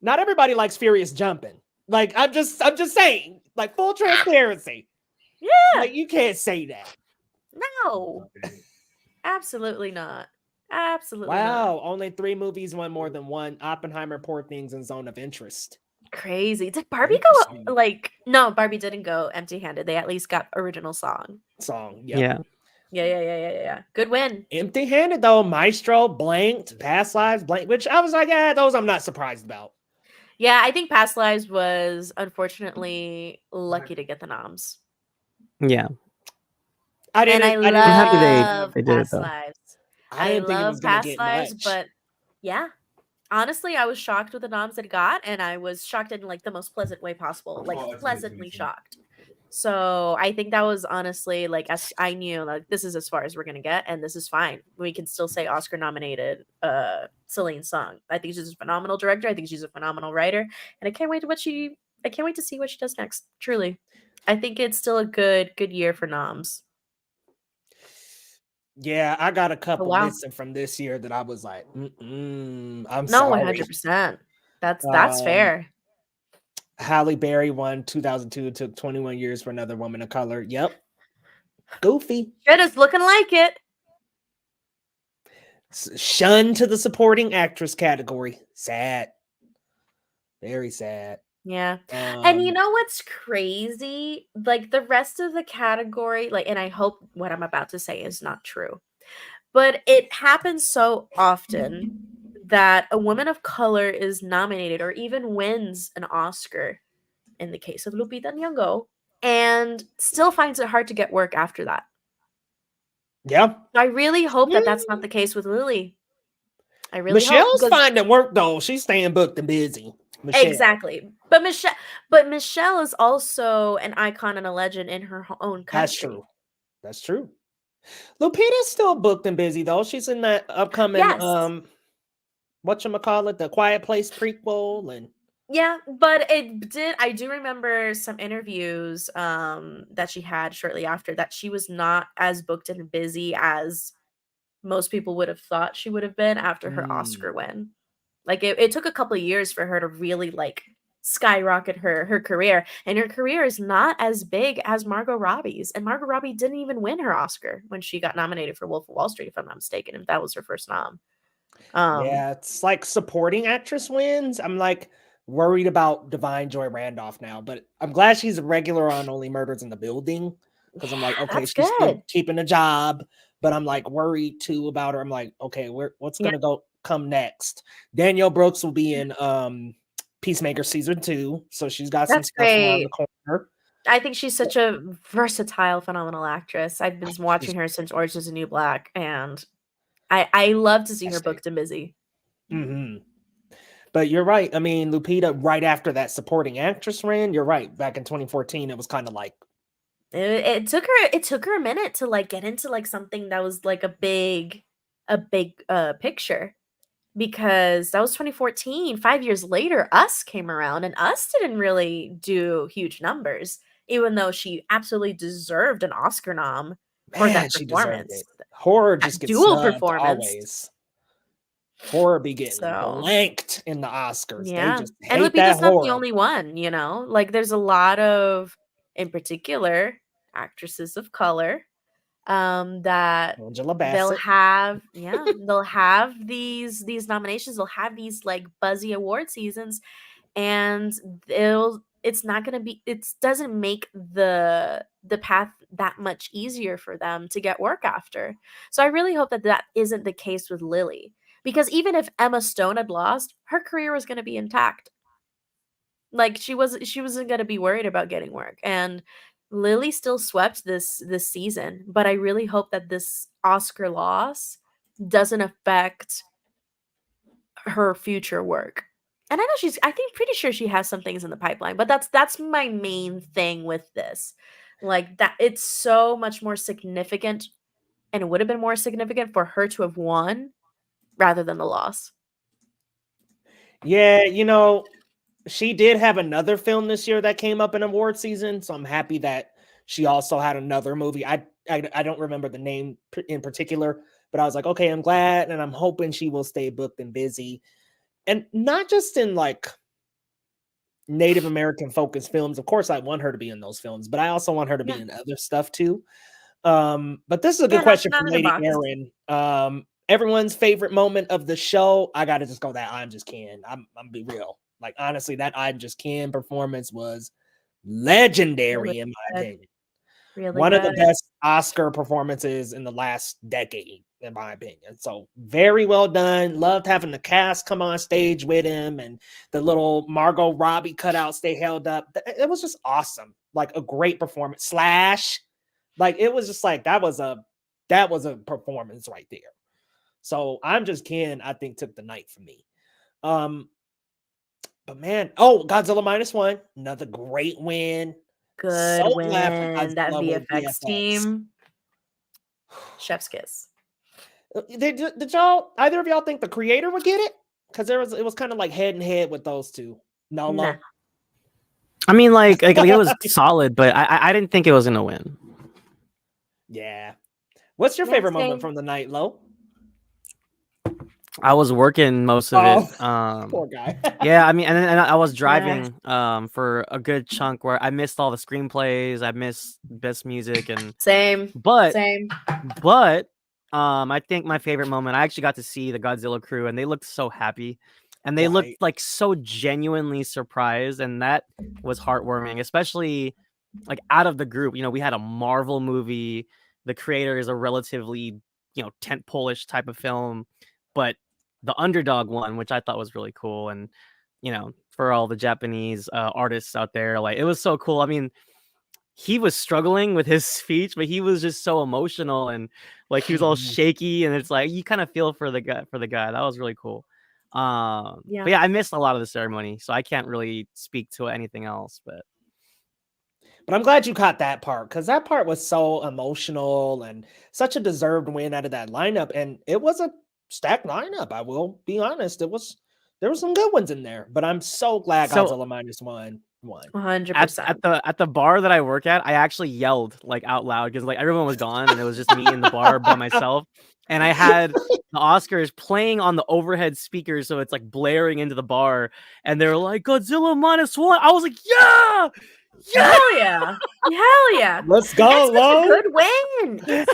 not everybody likes furious jumping. Like, I'm just saying, like, full transparency. Yeah, like, you can't say that. No, absolutely not. Absolutely wow, not. only 3 movies won more than one: Oppenheimer, Poor Things, and Zone of Interest. Crazy. Did Barbie go no, Barbie didn't go empty-handed. They at least got original song. Yeah. Yeah. Good win. Empty-handed though. Maestro, Blanked, Past Lives, Blank, which I was like, those I'm not surprised about. Yeah, I think Past Lives was unfortunately lucky to get the noms. Yeah. I love they did Past it, Lives. I didn't think it was gonna get Lives, much. but yeah. Honestly, I was shocked with the noms it got, and I was shocked in like the most pleasant way possible. Like pleasantly shocked. So I think that was honestly like, as I knew, like, this is as far as we're gonna get, and this is fine. We can still say Oscar nominated Celine Song. I think she's a phenomenal director. I think she's a phenomenal writer, and I can't wait to see what she does next. Truly, I think it's still a good year for noms. Yeah, I got a couple missing from this year that I was like, I'm sorry. 100%. That's fair. Halle Berry won 2002. It took 21 years for Another Woman of Color. Yep. Goofy. It is looking like it. Shunned to the supporting actress category. Sad. Very sad. Yeah. And you know what's crazy? Like, the rest of the category, like, and I hope what I'm about to say is not true, but it happens so often that a woman of color is nominated or even wins an Oscar, in the case of Lupita Nyong'o, and still finds it hard to get work after that. Yeah. I really hope that that's not the case with Lily. I really Michelle's finding work though. She's staying booked and busy. Michelle. Exactly. But Michelle is also an icon and a legend in her own country. That's true. Lupita's still booked and busy though. She's in that upcoming whatchamacallit, the Quiet Place prequel. And yeah, but I do remember some interviews that she had shortly after that she was not as booked and busy as most people would have thought she would have been after her Oscar win. Like, it took a couple of years for her to really like skyrocket her career, and her career is not as big as Margot Robbie's, and Margot Robbie didn't even win her Oscar when she got nominated for Wolf of Wall Street, if I'm not mistaken, if that was her first nom. Yeah, it's like supporting actress wins. I'm like worried about Divine Joy Randolph now, but I'm glad she's a regular on Only Murders in the Building, because I'm like, okay, she's still keeping a job, but I'm like worried too about her. I'm like, okay, what's gonna come next? Danielle Brooks will be in Peacemaker season 2, so she's got some stuff around the corner. I think she's such a versatile, phenomenal actress. I've been watching her since Orange Is the New Black, and I love to see her booked and busy. But you're right. I mean, Lupita, right after that supporting actress ran, you're right. Back in 2014, it was kind of like it took her a minute to like get into like something that was like a big picture. because that was 2014. 5 years later, Us came around, and Us didn't really do huge numbers, even though she absolutely deserved an Oscar nom for Man, that she deserved performance. it. Horror just gets Dual snubbed performance. always. Horror be getting So, blanked in the Oscars. They yeah. just And hate that Lupita's not the horror. only one, you know? Like, there's a lot of, in particular, actresses of color that Angela they'll Bassett. have they'll have these nominations, they'll have these like buzzy award seasons, and it's not going to be, it doesn't make the path that much easier for them to get work after. So I really hope that that isn't the case with Lily, because even if Emma Stone had lost, her career was going to be intact. Like she wasn't going to be worried about getting work, and Lily still swept this season, but I really hope that this Oscar loss doesn't affect her future work. And I know I think pretty sure she has some things in the pipeline, but that's my main thing with this. Like that it's so much more significant, and it would have been more significant for her to have won rather than the loss. Yeah, you know, she did have another film this year that came up in award season, so I'm happy that she also had another movie. I don't remember the name in particular, but I was like, okay, I'm glad, and I'm hoping she will stay booked and busy, and not just in like Native American focused films. Of course, I want her to be in those films, but I also want her to be in other stuff too. But this is a good question from Lady Erin. Everyone's favorite moment of the show. I gotta just go that I'm Just Ken. I'm be real. Like honestly, that I'm Just Ken performance was legendary in my opinion. One of the best Oscar performances in the last decade, in my opinion. So very well done. Loved having the cast come on stage with him and the little Margot Robbie cutouts they held up. It was just awesome. Like a great performance. Slash. Like it was just like that was a performance right there. So I'm Just Ken, I think, took the night for me. But man, Godzilla -1, another great win. Good So win. glad for Godzilla That with VFX team. Chef's kiss. Did y'all either of y'all think the creator would get it? Because it was kind of like head and head with those two. No. I mean, like it was solid, but I didn't think it was gonna win. Yeah. What's your favorite moment from the night, Lo? I was working most of it. Poor guy. Yeah, I mean, and I was driving for a good chunk where I missed all the screenplays, I missed best music, and same. But I think my favorite moment, I actually got to see the Godzilla crew, and they looked so happy, and they looked like so genuinely surprised, and that was heartwarming, especially like out of the group. You know, we had a Marvel movie. The creator is a relatively, tent-pole-ish type of film, but the underdog one, which I thought was really cool. And, for all the Japanese artists out there, like it was so cool. I mean, he was struggling with his speech, but he was just so emotional and like he was all shaky. And it's like, you kind of feel for the guy. That was really cool. But yeah, I missed a lot of the ceremony, so I can't really speak to anything else, but I'm glad you caught that part, because that part was so emotional and such a deserved win out of that lineup. And it was a stacked lineup. I will be honest. There were some good ones in there, but I'm so glad Godzilla -1 won. 100%. At the bar that I work at, I actually yelled like out loud because like everyone was gone and it was just me in the bar by myself. And I had the Oscars playing on the overhead speakers, so it's like blaring into the bar. And they were like, Godzilla -1. I was like, yeah! Hell yeah! Hell yeah! Let's go, Lo! Good win.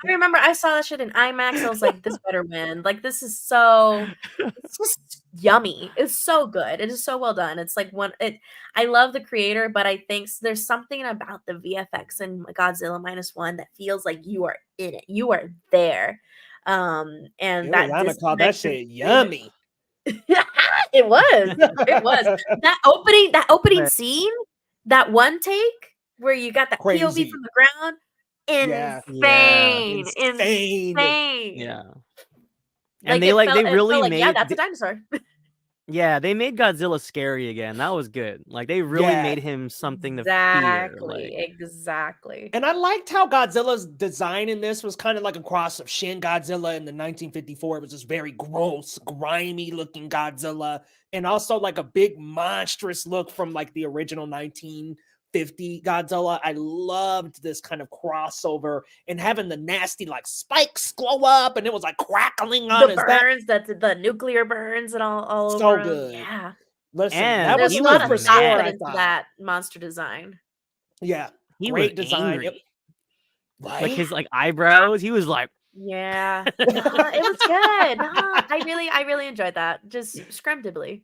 I remember I saw that shit in IMAX. I was like, this better win. Like, this is so, it's just yummy. It's so good. It is so well done. It's like I love the creator, but I think there's something about the VFX in Godzilla -1 that feels like you are in it. You are there. And Ileana called that shit yummy. It was. That opening scene, that one take where you got that POV from the ground. Insane. Yeah. And they really made that's a dinosaur. Yeah, they made Godzilla scary again. That was good. Like they really made him something to fear. Like, Exactly. And I liked how Godzilla's design in this was kind of like a cross of Shin Godzilla in the 1954. It was this very gross, grimy looking Godzilla, and also like a big monstrous look from like the original 1950 Godzilla. I loved this kind of crossover and having the nasty like spikes glow up, and it was like crackling on his back. That's the nuclear burns and all So over him. good. Yeah. Listen, And that was There's a a lot lot of for thought sure. put I into thought. that monster design. Yeah, he great was design. angry. Right? Like his like eyebrows, he was like, Yeah. It was good. I really enjoyed that. Just scrumptibly.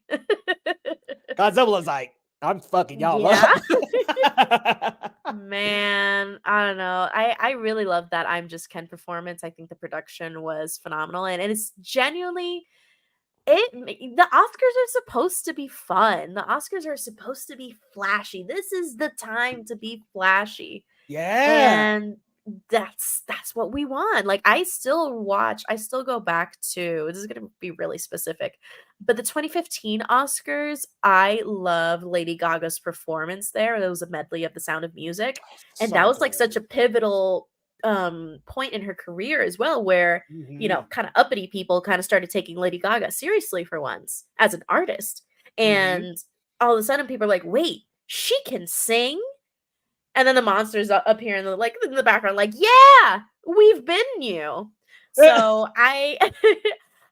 Godzilla's like, I'm fucking y'all Yeah. up. Man, I don't know. I really love that I'm Just Ken performance. I think the production was phenomenal, and it's genuinely the Oscars are supposed to be fun. The Oscars are supposed to be flashy. This is the time to be flashy. Yeah. And that's what we want. Like I still go back to, this is going to be really specific, but the 2015 Oscars, I love Lady Gaga's performance there. There was a medley of The Sound of Music, and that was like such a pivotal point in her career as well, where you know, kind of uppity people kind of started taking Lady Gaga seriously for once as an artist. And all of a sudden people are like, wait, she can sing? And then the monsters appear in the background, like, yeah, we've been you. So I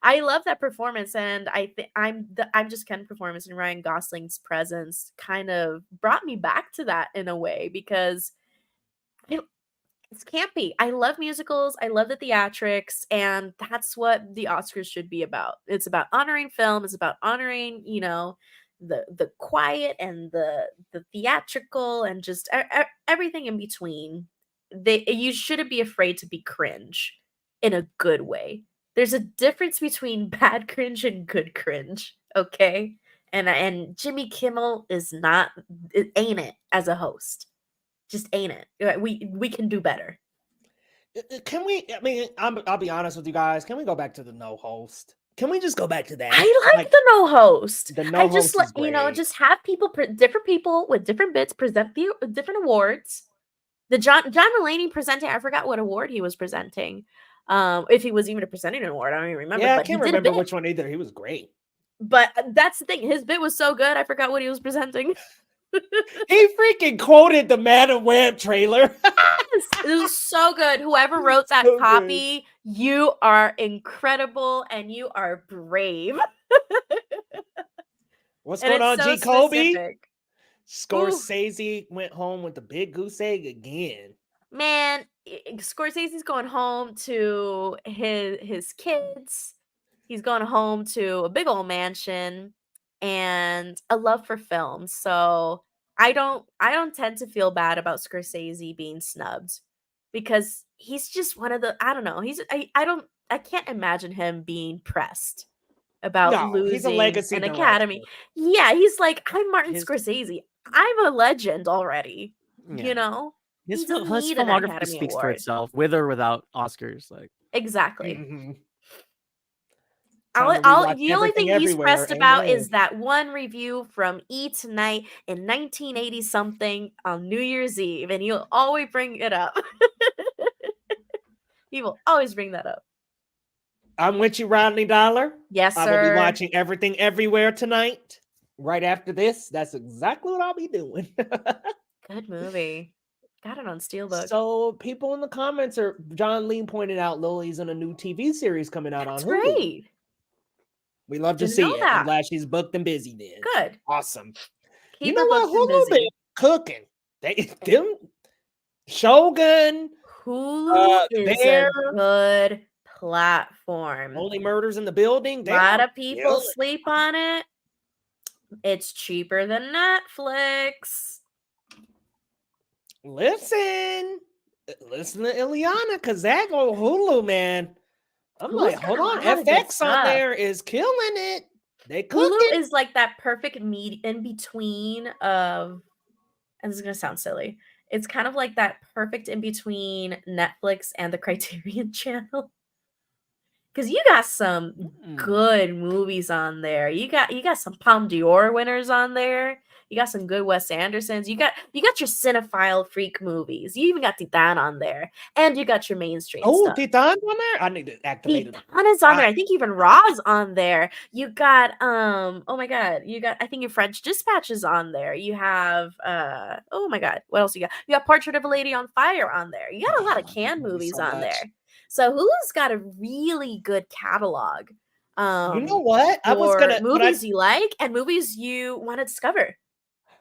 I love that performance, and I think I'm Just Ken performance and Ryan Gosling's presence kind of brought me back to that in a way, because it's campy. I love musicals. I love the theatrics, and that's what the Oscars should be about. It's about honoring film. It's about honoring, you know, the quiet and the theatrical and just everything in between. You shouldn't be afraid to be cringe in a good way. There's a difference between bad cringe and good cringe, okay? And Jimmy Kimmel ain't it as a host. Just ain't it. We can do better. Can we? I mean, I'll be honest with you guys. Can we go back to the no host? Can we just go back to that? I like the no host. The no host is great. You know, just have different people with different bits present the different awards. The John Mulaney presenting, I forgot what award he was presenting. If he was even presenting an award, I don't even remember. Yeah, but I can't remember which one either. He was great. But that's the thing. His bit was so good. I forgot what he was presenting. He freaking quoted the Madam Web trailer. Yes, it was so good. Whoever wrote that copy, you are incredible and you are brave. What's going on, G. Kobe? Scorsese went home with the big goose egg again. Man, Scorsese's going home to his kids. He's going home to a big old mansion and a love for film. So I don't tend to feel bad about Scorsese being snubbed, because he's just one of the, I don't know. I can't imagine him being pressed about losing he's a legacy an director. Academy. Yeah, he's like, I'm Martin Scorsese. I'm a legend already. Yeah. You know? His filmography speaks for itself, with or without Oscars. Like exactly. Mm-hmm. The only thing he's pressed about is that one review from E! Tonight in 1980 something on New Year's Eve, and he'll always bring it up. He will always bring that up. I'm with you, Rodney Dollar. Yes, sir. I will be watching Everything Everywhere tonight. Right after this, that's exactly what I'll be doing. Good movie. Got it on Steelbook. So people in the comments are, John Lee pointed out Lily's in a new TV series coming out on Hulu. Great. We love to see it. I'm glad she's booked and busy then. Good. Awesome. Keep her booked and busy. Hulu been cooking. Them Shogun. Hulu is a good platform. Only Murders in the Building. A lot of people sleep on it. It's cheaper than Netflix. Listen to Ileana, because that go Hulu, man. I'm like, hold on, FX on there is killing it. They cooking. Hulu is like that perfect meat in between of, and this is gonna sound silly. It's kind of like that perfect in between Netflix and the Criterion Channel. because you got some good movies on there. You got some Palme d'Or winners on there. You got some good Wes Andersons. You got your cinephile freak movies. You even got Titan on there, and you got your mainstream stuff. Titan's on there. I need to activate it. Titan is on there. I think even Raw's on there. You got oh my god, I think your French Dispatch is on there. You have oh my god, what else you got? You got Portrait of a Lady on Fire on there. You got a lot of Cannes movies on there. So Hulu's got a really good catalog. You know what? I was gonna movies you like and movies you want to discover.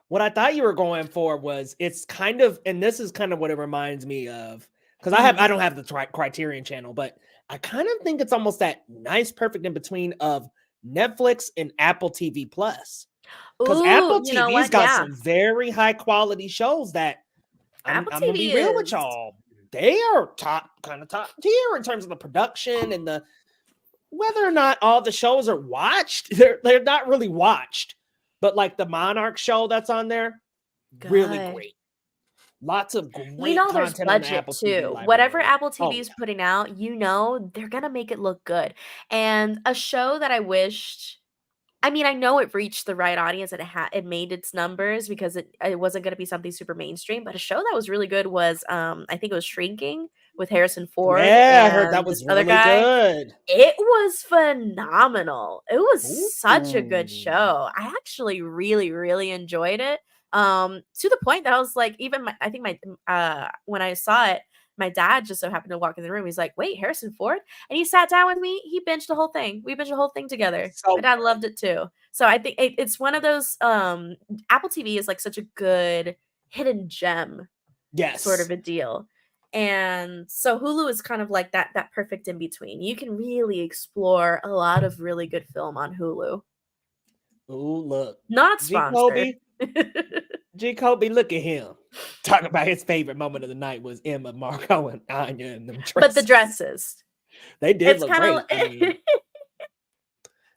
What I thought you were going for was it's kind of, and this is kind of what it reminds me of, because I don't have the Criterion channel, but I kind of think it's almost that nice, perfect in between of Netflix and Apple TV Plus. Because Apple TV's got some very high quality shows that I'm gonna be real with y'all. They are top tier in terms of the production and the whether or not all the shows are watched. They're not really watched. But like the Monarch show that's on there, really great. Lots of great there's content budget on Apple too. TV Whatever Apple TV is putting out, they're gonna make it look good. And a show that I wished, I mean, I know it reached the right audience and it made its numbers because it wasn't gonna be something super mainstream. But a show that was really good was I think it was Shrinking with Harrison Ford. Yeah, I heard that was really good. It was phenomenal. It was such a good show. I actually really, really enjoyed it. To the point that I was like, even when I saw it, my dad just so happened to walk in the room. He's like, "Wait, Harrison Ford?" And he sat down with me. He binged the whole thing. We binged the whole thing together. My dad loved it too. So I think it's one of those. Apple TV is like such a good hidden gem, sort of a deal. And so Hulu is kind of like that perfect in between. You can really explore a lot of really good film on Hulu. Ooh, look. Not sponsored. Jacoby, look at him. Talking about his favorite moment of the night was Emma, Marco, and Anya and them dresses. But the dresses. They did look great.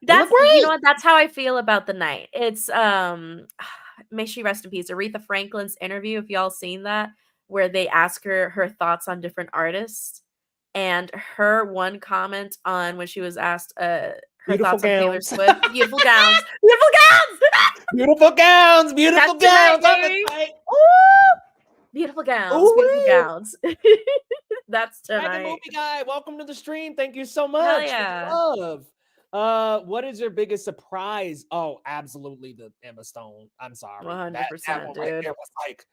That's great. You know what? That's how I feel about the night. It's may she rest in peace. Aretha Franklin's interview, if y'all seen that, where they ask her thoughts on different artists, and her one comment on when she was asked her thoughts on Taylor Swift, beautiful gowns, beautiful gowns, beautiful gowns, beautiful gowns, beautiful gowns. That's tonight. Movie guy, welcome to the stream. Thank you so much. Hell yeah. Love. What is your biggest surprise? Oh, absolutely the Emma Stone. I'm sorry. 100%, that one dude. right there was like,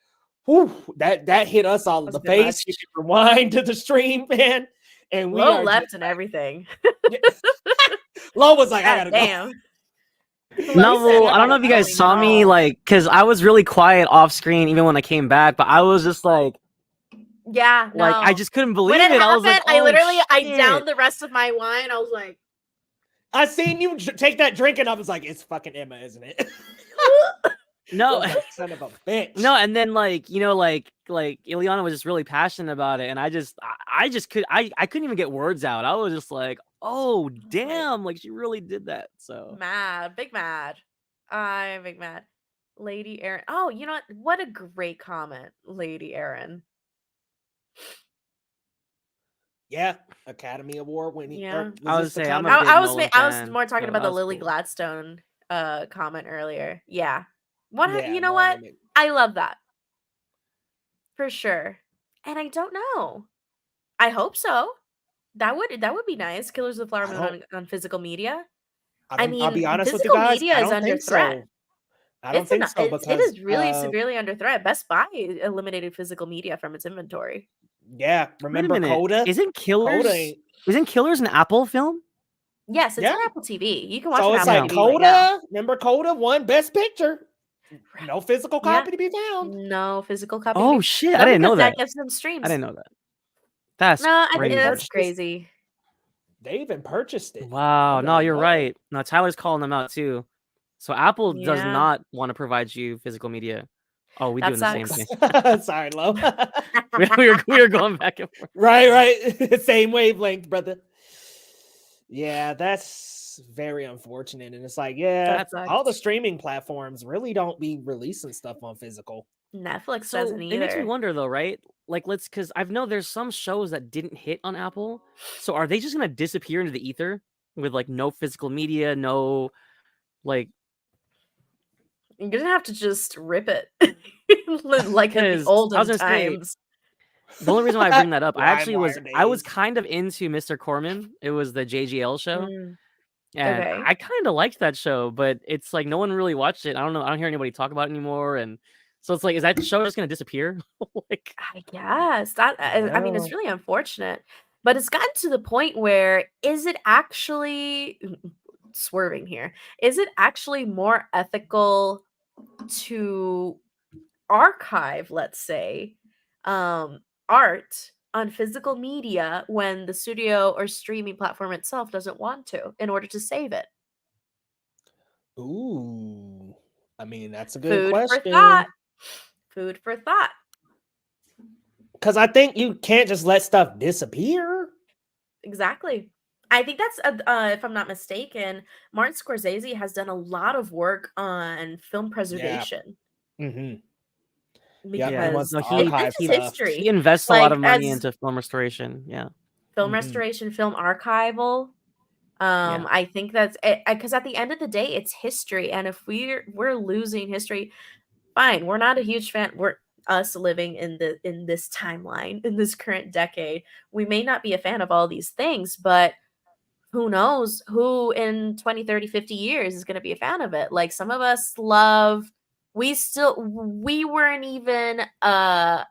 whew, that hit us all in the face. You can rewind to the stream, man. And we Lo left and everything. Lo was like, I gotta go. No, I don't know if you guys saw me, like, because I was really quiet off screen even when I came back, but I was just like, yeah, no. Like, I just couldn't believe it. I was like, I downed the rest of my wine. I was like, I seen you take that drink, and I was like, it's fucking Emma, isn't it? No, son of a bitch. No, and then like Ileana was just really passionate about it, and I couldn't even get words out. I was just like, oh damn, like she really did that. So big mad. I'm big mad. Lady Erin. Oh, you know what a great comment, Lady Erin. Yeah, Academy Award winning. Yeah, I was saying I was more talking about the Lily Gladstone comment earlier. Yeah. You know what? I love that. For sure. And I don't know. I hope so. That would be nice. Killers of the Flower Moon on physical media. I mean, I'll be honest with you physical guys. media is under threat. I don't think so because it is really severely under threat. Best Buy eliminated physical media from its inventory. Yeah, remember Coda? Isn't Killers an Apple film? Yes, it's on Apple TV. You can watch it on on Apple TV. Coda, right, remember Coda won Best Picture. No physical copy to be found. No physical copy. Oh shit! I didn't know that. That gives them streams. I didn't know that. That's crazy. That's crazy. They even purchased it. Wow. No, you're right. No, Tyler's calling them out too. So Apple does not want to provide you physical media. Oh, we doing the same thing. Sorry, Lo. we were going back and forth. Right. Same wavelength, brother. Yeah, that's very unfortunate. And it's like, all the streaming platforms really don't be releasing stuff on physical. Netflix So doesn't it makes me either. wonder though, right? Like because I know there's some shows that didn't hit on Apple. So are they just gonna disappear into the ether with like no physical media, no like You're gonna have to just rip it, like in the because I was olden gonna say times. the only reason why I bring that up, I was days. kind of into Mr. Corman. It was the JGL show. Mm, And okay. I kind of liked that show, but it's like no one really watched it. I don't know. I don't hear anybody talk about it anymore. And so it's like, is that show just gonna disappear? Like, I guess that I mean it's Yeah. really unfortunate, but it's gotten to the point where is it actually swerving here? Is it actually more ethical to archive, let's say, art on physical media when the studio or streaming platform itself doesn't want to in order to save it? Ooh. I mean, that's a good Food for question. thought. Food for thought. Because I think you can't just let stuff disappear. Exactly. I think that's if I'm not mistaken, Martin Scorsese has done a lot of work on film preservation Mm-hmm. Yeah, he yeah, wants because no, to he this archive is he stuff. history. he invests a lot Like of money as into film restoration. Yeah, film Mhm. restoration, film archival. Yeah. I think that's it because at the end of the day, it's history, and if we're losing history, fine. We're not a huge fan. We're us living in this timeline in this current decade. We may not be a fan of all these things, but who knows who in 20, 30, 50 years is going to be a fan of it. Like some of us love we weren't even a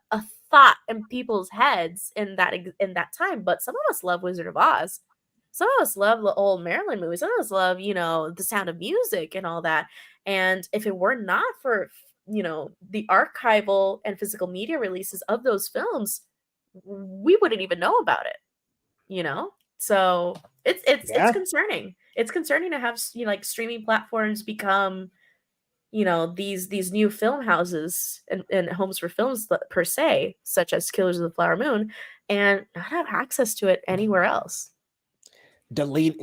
thought in people's heads in that time, but some of us love Wizard of Oz. Some of us love the old Marilyn movies. Some of us love, the Sound of Music and all that. And if it were not for, the archival and physical media releases of those films, we wouldn't even know about it, you know? So it's Yeah. concerning. It's concerning to have like streaming platforms become these new film houses and homes for films per se, such as Killers of the Flower Moon, and not have access to it anywhere else. Delete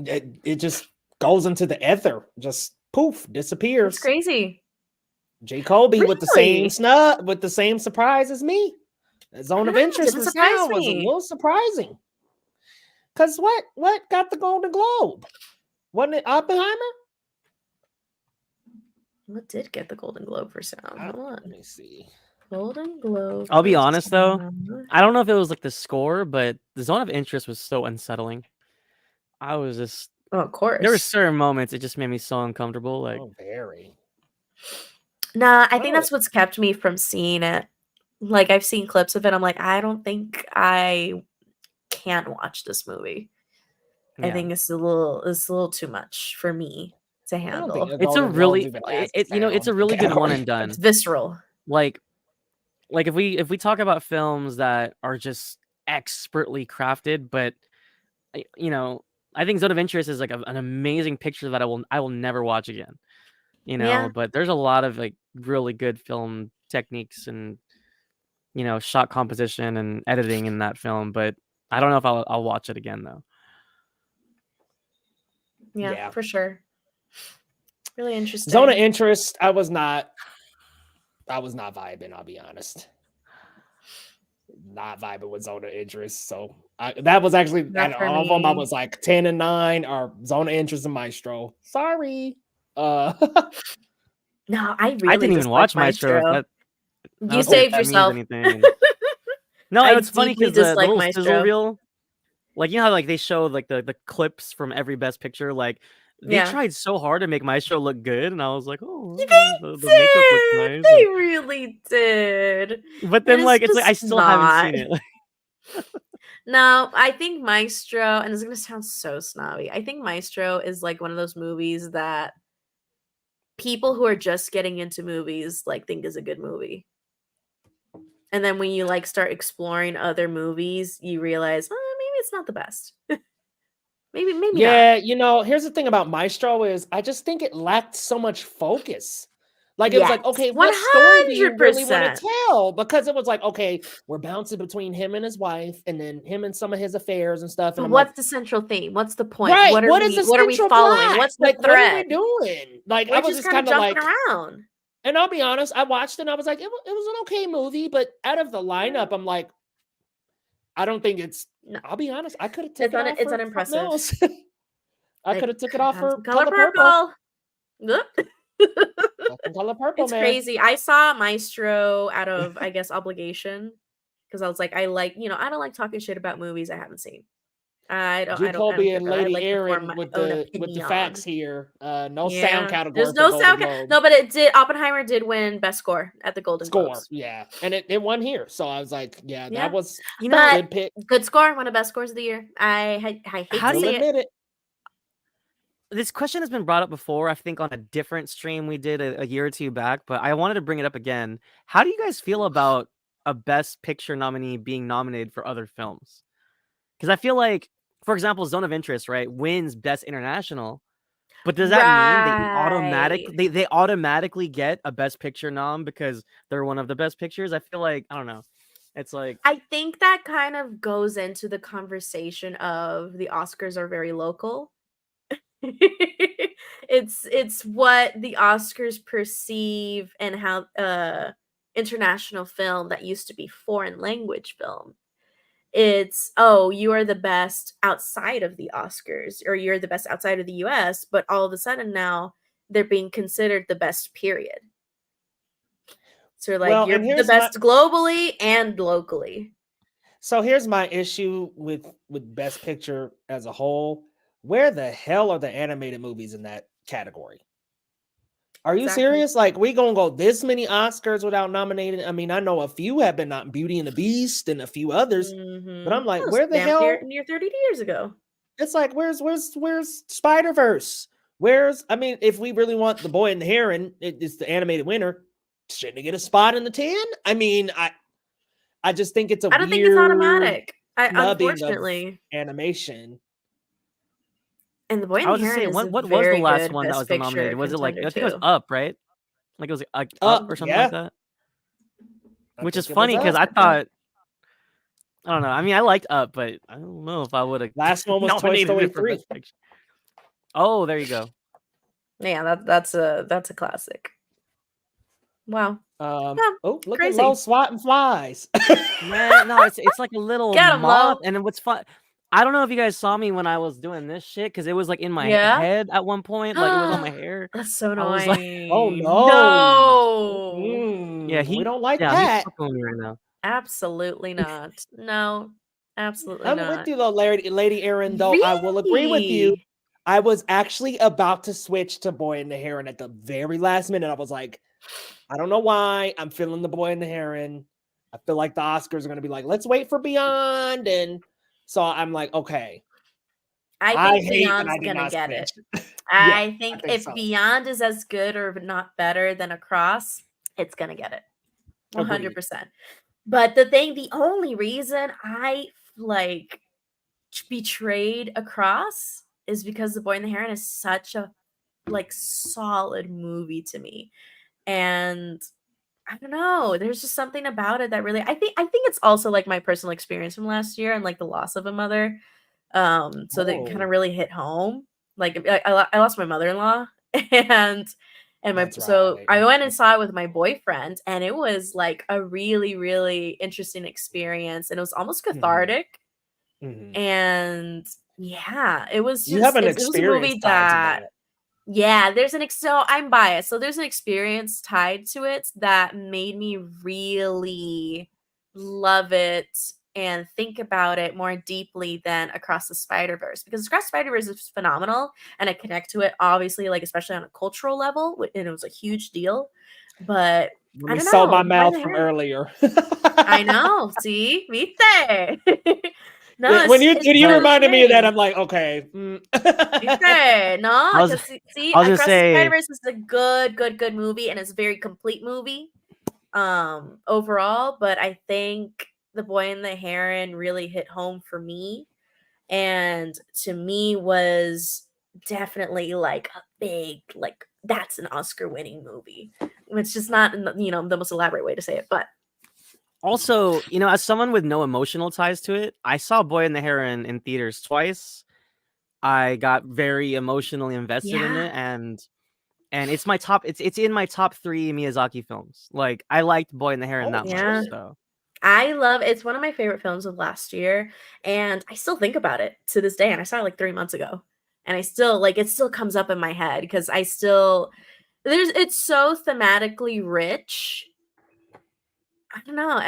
it just goes into the ether, just poof, disappears. It's crazy. J. Colby with the same Really? snub, with the same surprise as me. The zone of interest Didn't this surprise time was a me. little surprising. Cause what got the Golden Globe? Wasn't it Oppenheimer? What did get the Golden Globe for sound? Hold on. Let me see. Golden Globe. I'll be for honest though. sound. I don't know if it was like the score, but the zone of interest was so unsettling. I was just Oh, of course. there were certain moments it just made me so uncomfortable. Like, Oh, very. Nah, I think Oh. that's what's kept me from seeing it. Like I've seen clips of it. I'm like, I don't think I can watch this movie. I yeah. think it's a little too much for me to I don't handle. think It's a Golden Globes really even has it's a sound really good one and category. done. It's visceral. Like if we talk about films that are just expertly crafted, but I think Zone of Interest is like an amazing picture that I will never watch again. Yeah. But there's a lot of like really good film techniques and shot composition and editing in that film, but I don't know if I'll watch it again though. Yeah, Yeah. for sure. Really interesting. Zone of interest, I was not vibing, I'll be honest. Not vibing with zone of interest. So that was actually Not out for of all of them, I me. was like 10 and 9 or zone of interest and Maestro. Sorry. No, I really I didn't even watch Maestro. Maestro. I You don't think saved that means yourself. anything. No, I it's funny deeply because the dislike little Maestro. sizzle reel, like how like they show like the clips from every Best Picture, like they Yeah. tried so hard to make Maestro look good, and I was like, oh, They the makeup looks did. nice. They really did. But then And like it's like I just still haven't not. seen it. No, I think Maestro, and it's gonna sound so snobby. I think Maestro is like one of those movies that people who are just getting into movies like think is a good movie. And then when you like start exploring other movies, you realize, maybe it's not the best. maybe yeah, not. here's the thing about Maestro is I just think it lacked so much focus. Like it was like, okay, what story do you really want to 100%. tell? Because it was like, okay, we're bouncing between him and his wife, and then him and some of his affairs and stuff. And But I'm what's like, the central theme? What's the point? right, What are what we is the what are we central following? plot? What's the Like, what are we thread? doing? Like, We're I was just just kind of kind of like, jumping around. And I'll be honest, I watched it and I was like, it was an okay movie, but out of the lineup, I'm like, I don't think it's. No. I'll be honest, I could have taken it off It's for unimpressive. else. I could have took it off for Color Purple. Purple. Color Purple, It's man. crazy. I saw Maestro out of, I guess, obligation, because I was like, I don't like talking shit about movies I haven't seen. I don't Jacoby and care. I Lady like to form Aaron my with own the facts opinion. here. No Yeah. sound category There's for no Golden sound. Globe. No, but Oppenheimer did win best score at the Golden Globes. Yeah, and it won here. So I was like, yeah, Yeah. that was But good pick. good score, one of the best scores of the year. I hate How to do say admit it. This question has been brought up before, I think, on a different stream we did a year or two back, but I wanted to bring it up again. How do you guys feel about a Best Picture nominee being nominated for other films? Because I feel like, for example, Zone of Interest, right, wins Best International, but does that mean they automatically get a Best Picture nom because they're one of the best pictures? I feel like, I don't know. It's like, I think that kind of goes into the conversation of the Oscars are very local. It's what the Oscars perceive and how international film that used to be foreign language film. It's, oh, you are the best outside of the Oscars, or you're the best outside of the US, but all of a sudden now they're being considered the best, period. So like, you're the best globally and locally. So here's my issue with Best Picture as a whole. Where the hell are the animated movies in that category? Are you serious? Like, we gonna go this many Oscars without nominating? I mean, I know a few have been not Beauty and the Beast and a few others, but I'm like, where the hell? Near 30 years ago. It's like, where's Spider-Verse? I mean, if we really want The Boy and the Heron, it's the animated winner. Shouldn't it get a spot in the 10? I mean, I just think it's I don't think it's automatic. Unfortunately, animation. And The Boy and the Heron is what was the last one that was nominated? Was it like, I think it was Up, right? Like it was like Up or something like that. Which is funny because I thought, I don't know. I mean, I liked Up, but I don't know if I would have. Last one was Toy Story 3. Oh, there you go. Yeah, that's a classic. Wow. Look crazy. At Low swatting flies. Man, no, it's like a little moth. And then what's fun? I don't know if you guys saw me when I was doing this shit because it was like in my head at one point, like it was on my hair. That's so annoying. Like, oh no! Yeah, we don't like that. He's fucking me right now. Absolutely not. No, absolutely I'm not. with you though, Lady Aaron. Though really? I will agree with you. I was actually about to switch to Boy and the Heron at the very last minute. I was like, I don't know why. I'm feeling The Boy and the Heron. I feel like the Oscars are going to be like, let's wait for Beyond. And so I'm like, okay. I think Beyond's going to get it. I think if Beyond is as good or not better than Across, it's going to get it. 100%. But the only reason I like betrayed Across is because The Boy and the Heron is such a like solid movie to me. And I don't know, there's just something about it that really I think it's also like my personal experience from last year and like the loss of a mother. So that kind of really hit home. Like I lost my mother-in-law and I went and saw it with my boyfriend, and it was like a really, really interesting experience, and it was almost cathartic. Mm-hmm. And yeah, it was just, you have an it was a movie that so I'm biased. So there's an experience tied to it that made me really love it and think about it more deeply than Across the Spider-Verse, because Across the Spider-Verse is phenomenal and I connect to it, obviously, like especially on a cultural level, and it was a huge deal. But I don't know. Saw my mouth from earlier. I know. See, viste. No, when you reminded me of that, I'm like, okay. No, because see, Across the Spider-Verse is a good movie, and it's a very complete movie, overall. But I think The Boy and the Heron really hit home for me, and to me was definitely like a big, like, that's an Oscar-winning movie. It's just not, the most elaborate way to say it, but. Also, as someone with no emotional ties to it, I saw Boy and the Heron in theaters twice. I got very emotionally invested in it, and and it's my top. It's in my top 3 Miyazaki films. Like I liked Boy and the Heron that much. So I love it's one of my favorite films of last year, and I still think about it to this day. And I saw it like 3 months ago, and I still like it. Still comes up in my head because I still it's so thematically rich. I don't know.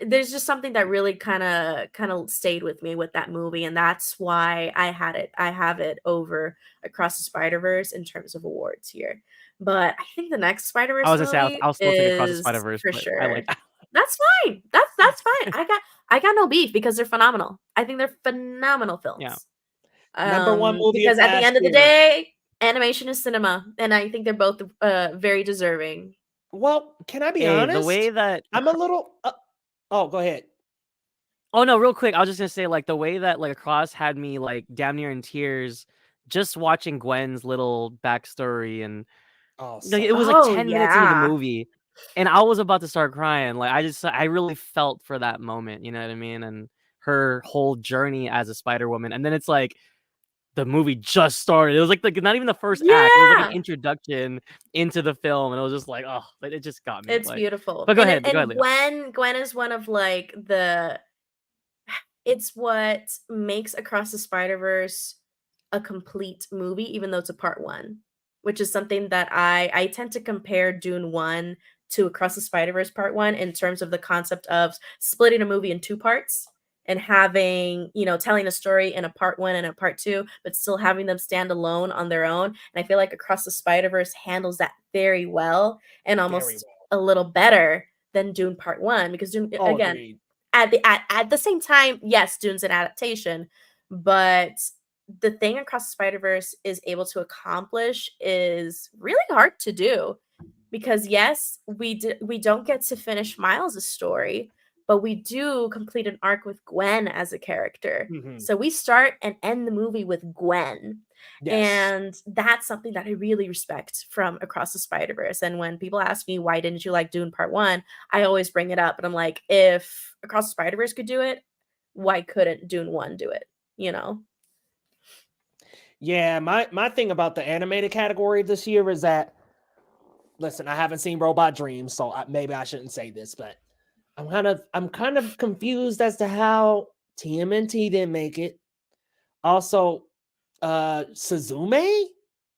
There's just something that really kind of stayed with me with that movie, and that's why I have it over Across the Spider-Verse in terms of awards here. But I think the next Spider-Verse I was gonna say movie I'll still take Across the is Spider-Verse for but sure. I like that. That's fine. That's fine. I got no beef because they're phenomenal. I think they're phenomenal films. Yeah. Number one movie because at the end of the year. day, animation is cinema, and I think they're both very deserving. Well, can I be honest? The way that I'm a little. Oh, go ahead. Oh no, real quick. I was just gonna say, like, the way that like Across had me like damn near in tears just watching Gwen's little backstory, and like, it was like 10 minutes into the movie, and I was about to start crying. Like I really felt for that moment. You know what I mean? And her whole journey as a Spider Woman, and then it's like the movie just started. It was like not even the first act. It was like an introduction into the film, and it was just like, oh, it just got me. It's like, beautiful. But go ahead. Gwen is one of like it's what makes Across the Spider-Verse a complete movie, even though it's a part 1, which is something that I tend to compare Dune 1 to Across the Spider-Verse part 1 in terms of the concept of splitting a movie in 2 parts. And having, telling a story in a part 1 and a part 2, but still having them stand alone on their own. And I feel like Across the Spider-Verse handles that very well and almost a little better than Dune Part 1. Because Dune, again, agreed. At the same time, yes, Dune's an adaptation, but the thing Across the Spider-Verse is able to accomplish is really hard to do. Because yes, we don't get to finish Miles' story, but we do complete an arc with Gwen as a character. Mm-hmm. So we start and end the movie with Gwen. Yes. And that's something that I really respect from Across the Spider-Verse. And when people ask me, why didn't you like Dune Part 1? I always bring it up. And I'm like, if Across the Spider-Verse could do it, why couldn't Dune 1 do it? Yeah, my thing about the animated category this year is that, listen, I haven't seen Robot Dreams, so maybe I shouldn't say this, but I'm kind of confused as to how TMNT didn't make it. Also, Suzume.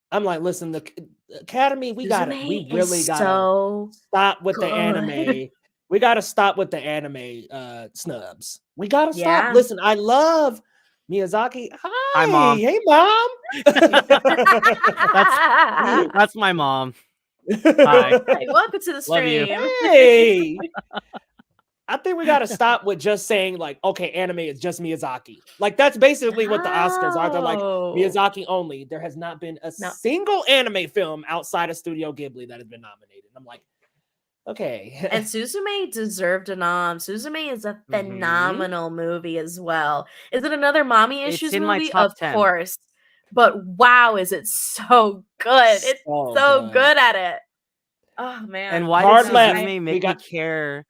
I'm like, listen, the Academy, we really gotta stop with the anime. We gotta stop with the anime snubs. We gotta stop. Listen, I love Miyazaki. Hi, Mom. Hey, Mom. That's my mom. Hi. Hey, welcome to the stream. Hey. I think we got to stop with just saying like, okay, anime is just Miyazaki. Like that's basically what the Oscars are. They're like Miyazaki only. There has not been a single anime film outside of Studio Ghibli that has been nominated. I'm like, okay. And Suzume deserved a nom. Suzume is a phenomenal movie as well. Is it another mommy issues movie? Of 10. course. But wow, is it so good. It's so good at it. Oh man. And why does Suzume make me care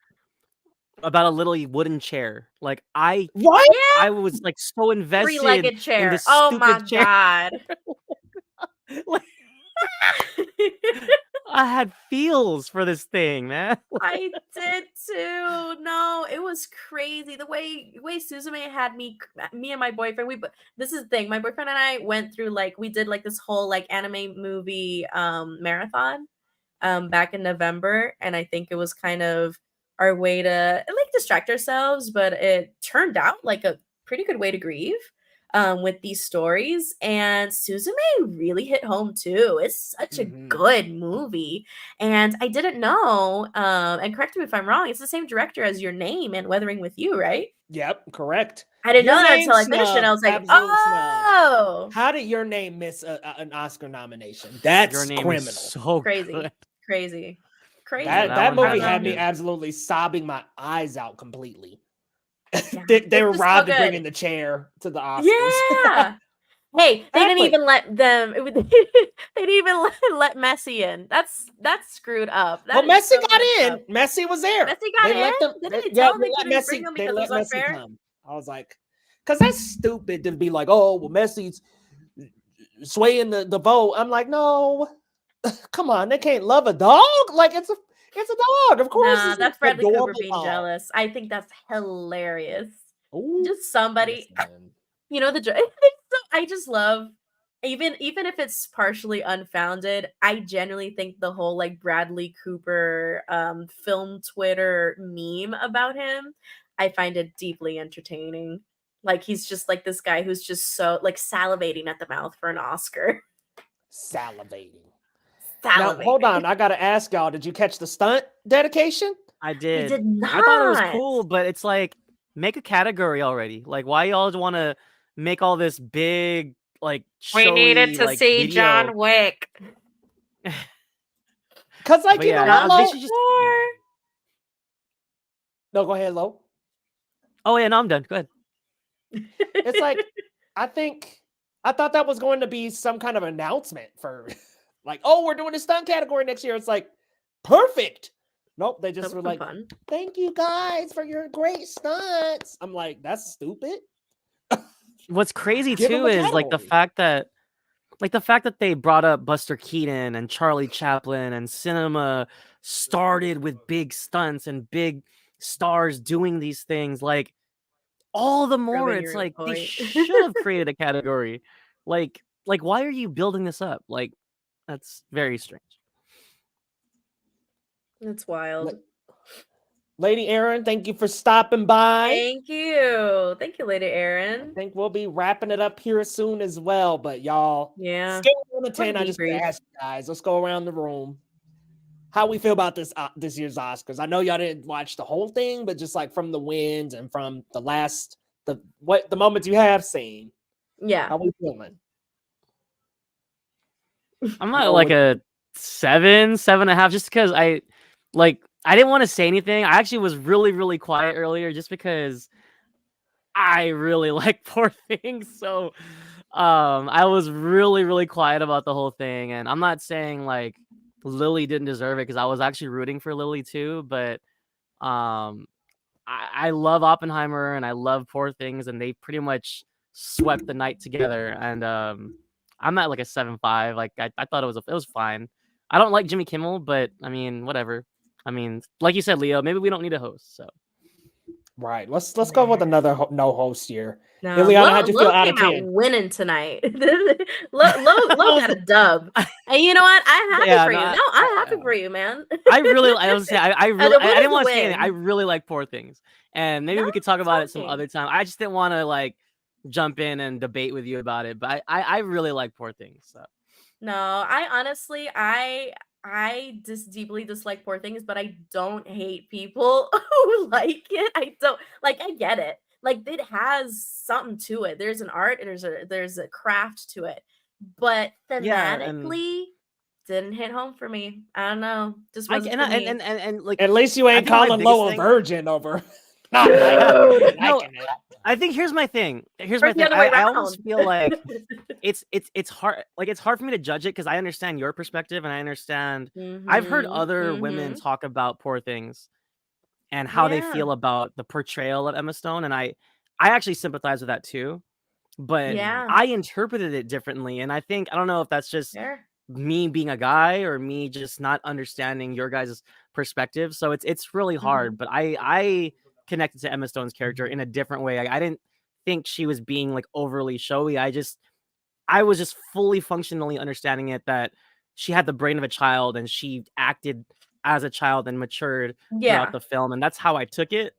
about a little wooden chair? Like I was like so invested 3-legged chair. In this oh my chair. God. Like, I had feels for this thing, man. I did too. No, it was crazy. The way Suzume had me and my boyfriend, this is the thing. My boyfriend and I went through we did this whole anime movie marathon back in November, and I think it was kind of our way to distract ourselves, but it turned out like a pretty good way to grieve with these stories. And Suzume really hit home too. It's such a good movie, and I didn't know. And correct me if I'm wrong. It's the same director as Your Name and Weathering with You, right? Yep, correct. I didn't know that until I finished it. I was like, oh, how did Your Name miss an Oscar nomination? That's Your Name criminal. Is so crazy. Good. Crazy. That movie had me absolutely sobbing my eyes out completely. Yeah, they were robbed to bring in the chair to the Oscars. Yeah. Hey, they didn't even let them. They didn't even let Messi in. That's screwed up. Well, Messi got in. Up. Messi was there. Messi got in. Didn't they tell him they couldn't bring him because it was unfair? Come. I was like, because that's stupid to be like, oh, well, Messi's swaying the vote. I'm like, no. Come on, they can't love a dog. Like it's a dog. Of course, Nah, it's that's an Bradley Cooper adorable being dog. jealous. I think that's hilarious. Ooh, Just somebody, listen. you know, I just love, even if it's partially unfounded, I genuinely think the whole like Bradley Cooper film Twitter meme about him, I find it deeply entertaining. Like he's just like this guy who's just so like salivating at the mouth for an Oscar. Salivating. Now, hold on. I gotta ask y'all, did you catch the stunt dedication? I did. I did not. I thought it was cool, but it's like, make a category already. Like, why y'all want to make all this big, like, showy, we needed to like, see video. John Wick. Because, like, you know what, Lo? No, go ahead, Lo. Oh, yeah, no, I'm done. Go ahead. It's like, I thought that was going to be some kind of announcement for, like, oh, we're doing a stunt category next year. It's like, perfect. Nope, they just were like, fun. Thank you guys for your great stunts. I'm like, that's stupid. What's crazy too is like the fact that they brought up Buster Keaton and Charlie Chaplin, and cinema started with big stunts and big stars doing these things. Like, all the more it's like they should have created a category. Like why are you building this up? Like, that's very strange. That's wild. Lady Aaron, thank you for stopping by. Thank you, Lady Aaron. I think we'll be wrapping it up here soon as well. But y'all, yeah, scale 1 to 10. I just want to ask you guys. Let's go around the room. How we feel about this year's Oscars? I know y'all didn't watch the whole thing, but just like from the wins and from the moments you have seen. Yeah, how we feeling? I'm not like a 7.5, just because I didn't want to say anything. I actually was really, really quiet earlier just because I really like Poor Things. So I was really, really quiet about the whole thing. And I'm not saying like Lily didn't deserve it, because I was actually rooting for Lily too. But I love Oppenheimer and I love Poor Things, and they pretty much swept the night together. And I'm at like a 7.5. Like I thought it was fine. I don't like Jimmy Kimmel, but I mean, whatever. I mean, like you said, Leo, maybe we don't need a host. So right, let's go with another no host here. No, Ileana, how'd you feel out came of 10? out winning tonight. Lo got a dub, and you know what? I'm happy for you. No, I'm happy for you, man. I didn't want to say anything. I really like Poor Things, and maybe we could talk about it some other time. I just didn't want to like jump in and debate with you about it, but I really like Poor Things. So. No, I honestly, I just deeply dislike Poor Things, but I don't hate people who like it. I don't like. I get it. Like, it has something to it. There's an art, there's a craft to it, but thematically, didn't hit home for me. I don't know. Just wasn't for me. And like, at least you ain't calling Lo a virgin over. No, I think here's my thing. I almost feel like it's hard. Like, it's hard for me to judge it because I understand your perspective and I understand. I've heard other women talk about Poor Things and how they feel about the portrayal of Emma Stone, and I actually sympathize with that too. But I interpreted it differently, and I don't know if that's just me being a guy or me just not understanding your guys' perspective. So it's really hard. But I connected to Emma Stone's character in a different way. I didn't think she was being like overly showy. I was just fully functionally understanding it, that she had the brain of a child and she acted as a child and matured throughout the film. And that's how I took it.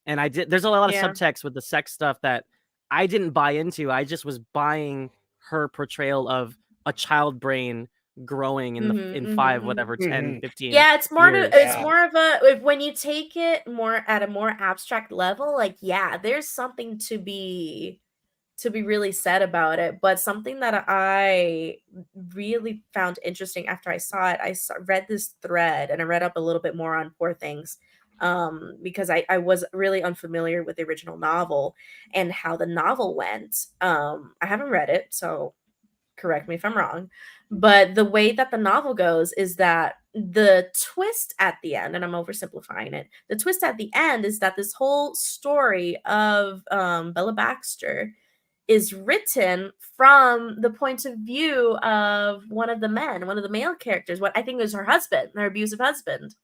And there's a lot of subtext with the sex stuff that I didn't buy into. I just was buying her portrayal of a child brain growing in 5, whatever, 10, 15. Yeah, it's more years. it's more of a, when you take it more at a more abstract level, like, there's something to be really said about it. But something that I really found interesting after I saw it, read this thread and I read up a little bit more on Poor Things, because I was really unfamiliar with the original novel and how the novel went. I haven't read it, so correct me if I'm wrong, but the way that the novel goes is that the twist at the end, and I'm oversimplifying it, the twist at the end is that this whole story of Bella Baxter is written from the point of view of one of the male characters, what I think was her husband, her abusive husband.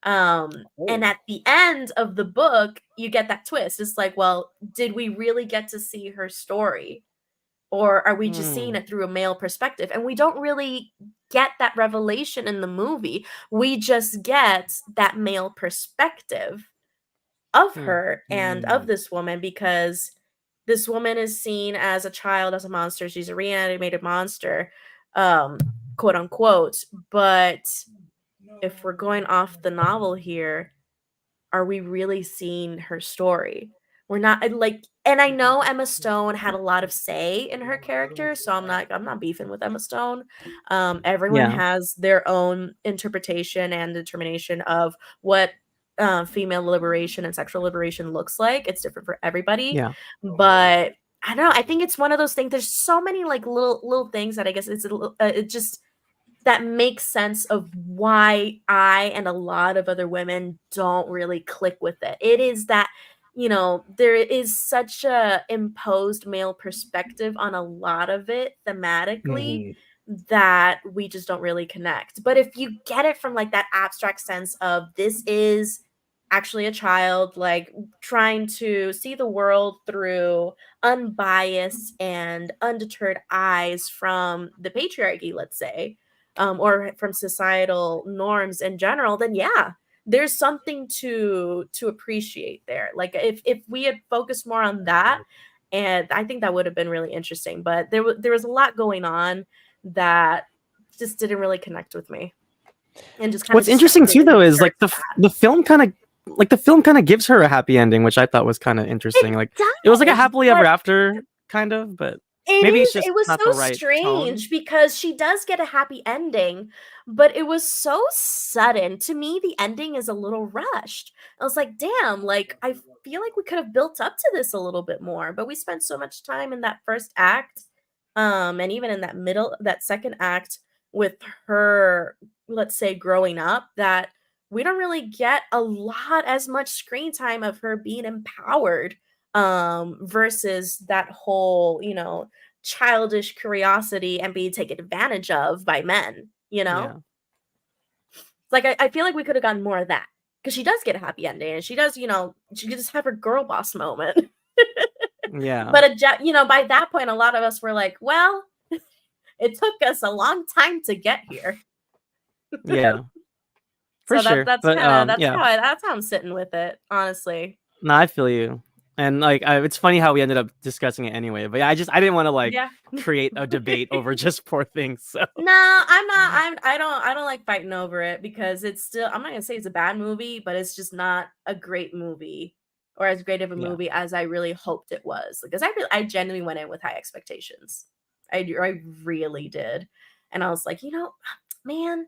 And at the end of the book, you get that twist. It's like, well, did we really get to see her story? Or are we just seeing it through a male perspective? And we don't really get that revelation in the movie. We just get that male perspective of her and of this woman, because this woman is seen as a child, as a monster. She's a reanimated monster, quote unquote. But if we're going off the novel here, are we really seeing her story? We're not, like, and I know Emma Stone had a lot of say in her character, so I'm not beefing with Emma Stone. Everyone has their own interpretation and determination of what female liberation and sexual liberation looks like. It's different for everybody. Yeah. But I don't know. I think it's one of those things. There's so many like little things that I guess it just that makes sense of why I and a lot of other women don't really click with it. It is that, you know, there is such a imposed male perspective on a lot of it thematically that we just don't really connect. But if you get it from like that abstract sense of this is actually a child like trying to see the world through unbiased and undeterred eyes from the patriarchy, let's say, or from societal norms in general, then yeah, there's something to appreciate there. Like if we had focused more on that, and I think that would have been really interesting. But there was a lot going on that just didn't really connect with me. And just kind what's interesting too, though, is like the film kind of gives her a happy ending, which I thought was kind of interesting. It was like a happily ever after kind of, but maybe it's just it was not so the right strange tone. because she does get a happy ending, but it was so sudden. To me, the ending is a little rushed. I was like, damn, like I feel like we could have built up to this a little bit more, but we spent so much time in that first act, and even in that second act with her, let's say, growing up, that we don't really get as much screen time of her being empowered, versus that whole, you know, childish curiosity and being taken advantage of by men, you know? Like I feel like we could have gotten more of that, because she does get a happy ending and she does, you know, she could just have her girl boss moment. But you know, by that point a lot of us were like, well, it took us a long time to get here. For so sure. that's how I'm sitting with it, honestly. No, I feel you. And like it's funny how we ended up discussing it anyway, but I didn't want to like create a debate over just poor things. So no, I don't like fighting over it, because it's still, I'm not gonna say it's a bad movie, but it's just not a great movie, or as great of a movie as I really hoped it was. Because I genuinely went in with high expectations. I really did. And I was like, you know, man,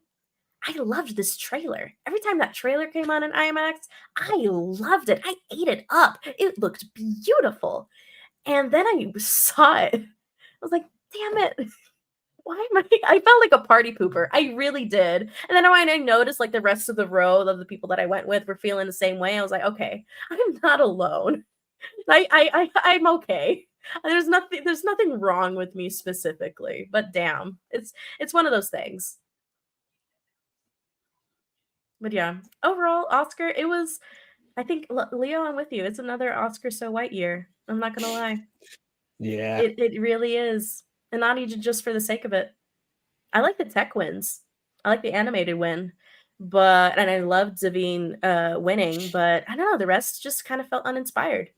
I loved this trailer. Every time that trailer came on in IMAX, I loved it. I ate it up. It looked beautiful. And then I saw it. I was like, damn it. Why am I felt like a party pooper. I really did. And then when I noticed like the rest of the row of the people that I went with were feeling the same way, I was like, okay, I'm not alone. I'm okay. There's nothing wrong with me specifically, but damn, it's one of those things. But yeah, overall, Oscar, it was, I think, Leo, I'm with you. It's another Oscar so white year. I'm not going to lie. Yeah. It really is. And not even just for the sake of it. I like the tech wins. I like the animated win. And I love Davine winning, but I don't know, the rest just kind of felt uninspired.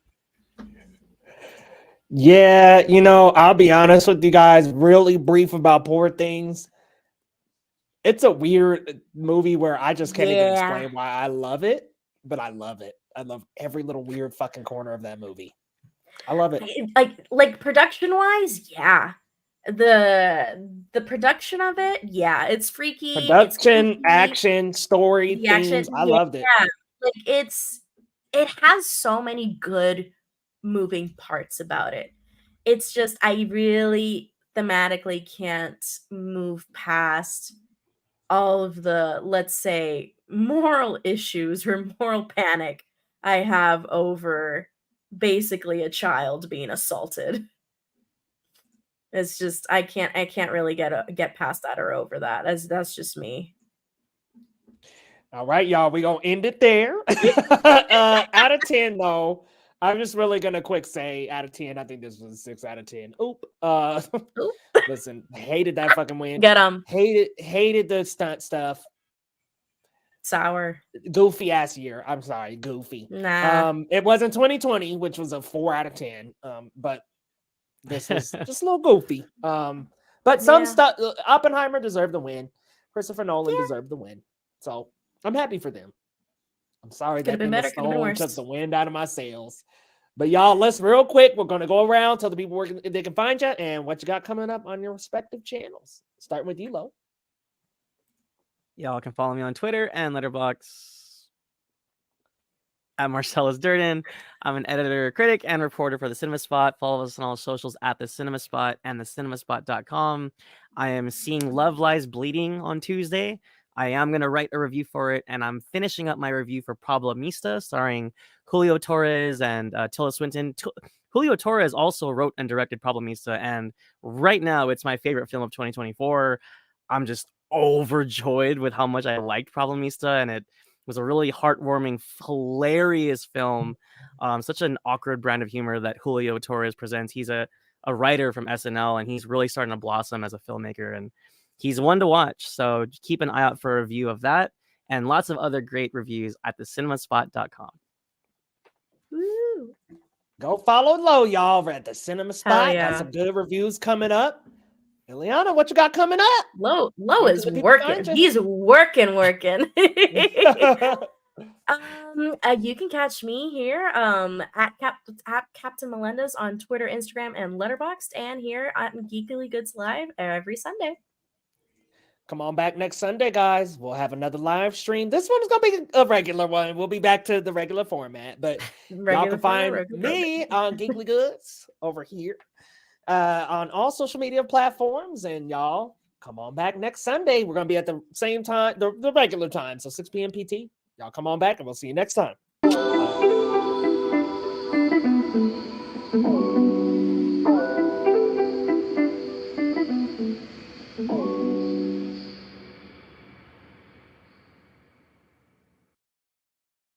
Yeah, you know, I'll be honest with you guys, really brief about Poor Things. It's a weird movie where I just can't even explain why I love it, but I love it. I love every little weird fucking corner of that movie. I love it. Like production wise, yeah. The production of it, yeah, it's freaky. Production, action, story, themes. I loved it. Yeah, like it has so many good moving parts about it. It's just I really thematically can't move past all of the, let's say, moral issues or moral panic I have over basically a child being assaulted. It's just I can't really get past that or over that. That's just me. All right, y'all, we gonna end it there. Out of 10, though, I'm just really gonna quick say out of 10. I think this was a 6 out of 10. Oop. Oop. Listen, hated that fucking win. Get 'em. Hated the stunt stuff. Sour. Goofy ass year. I'm sorry, goofy. Nah. It wasn't 2020, which was a 4 out of 10. But this was just a little goofy. But some stuff. Oppenheimer deserved the win. Christopher Nolan deserved the win. So I'm happy for them. I'm sorry that Emma Stone took the wind out of my sails. But y'all, let's real quick. We're gonna go around, tell the people where they can find you and what you got coming up on your respective channels. Starting with you, Lo. Y'all can follow me on Twitter and Letterboxd at Marcellus Durden. I'm an editor, critic, and reporter for The Cinema Spot. Follow us on all socials at The Cinema Spot and thecinemasspot.com. I am seeing Love Lies Bleeding on Tuesday. I am going to write a review for it, and I'm finishing up my review for Problemista, starring Julio Torres and Tilda Swinton. Julio Torres also wrote and directed Problemista, and right now it's my favorite film of 2024. I'm just overjoyed with how much I liked Problemista, and it was a really heartwarming, hilarious film. Such an awkward brand of humor that Julio Torres presents. He's a writer from SNL, and he's really starting to blossom as a filmmaker, and he's one to watch. So keep an eye out for a review of that and lots of other great reviews at thecinemasspot.com. Woo. Go follow Lo, y'all. We're at The Cinema Spot. Yeah. Got some good reviews coming up. Ileana, what you got coming up? Lo is working. He's working. You can catch me here at Captain Melendez on Twitter, Instagram, and Letterboxd, and here at Geekly Goods Live every Sunday. Come on back next Sunday, guys. We'll have another live stream. This one is going to be a regular one. We'll be back to the regular format, but y'all can find me on Geekly Goods over here on all social media platforms. And y'all, come on back next Sunday. We're going to be at the same time, the regular time, so 6 p.m. PT. Y'all come on back, and we'll see you next time.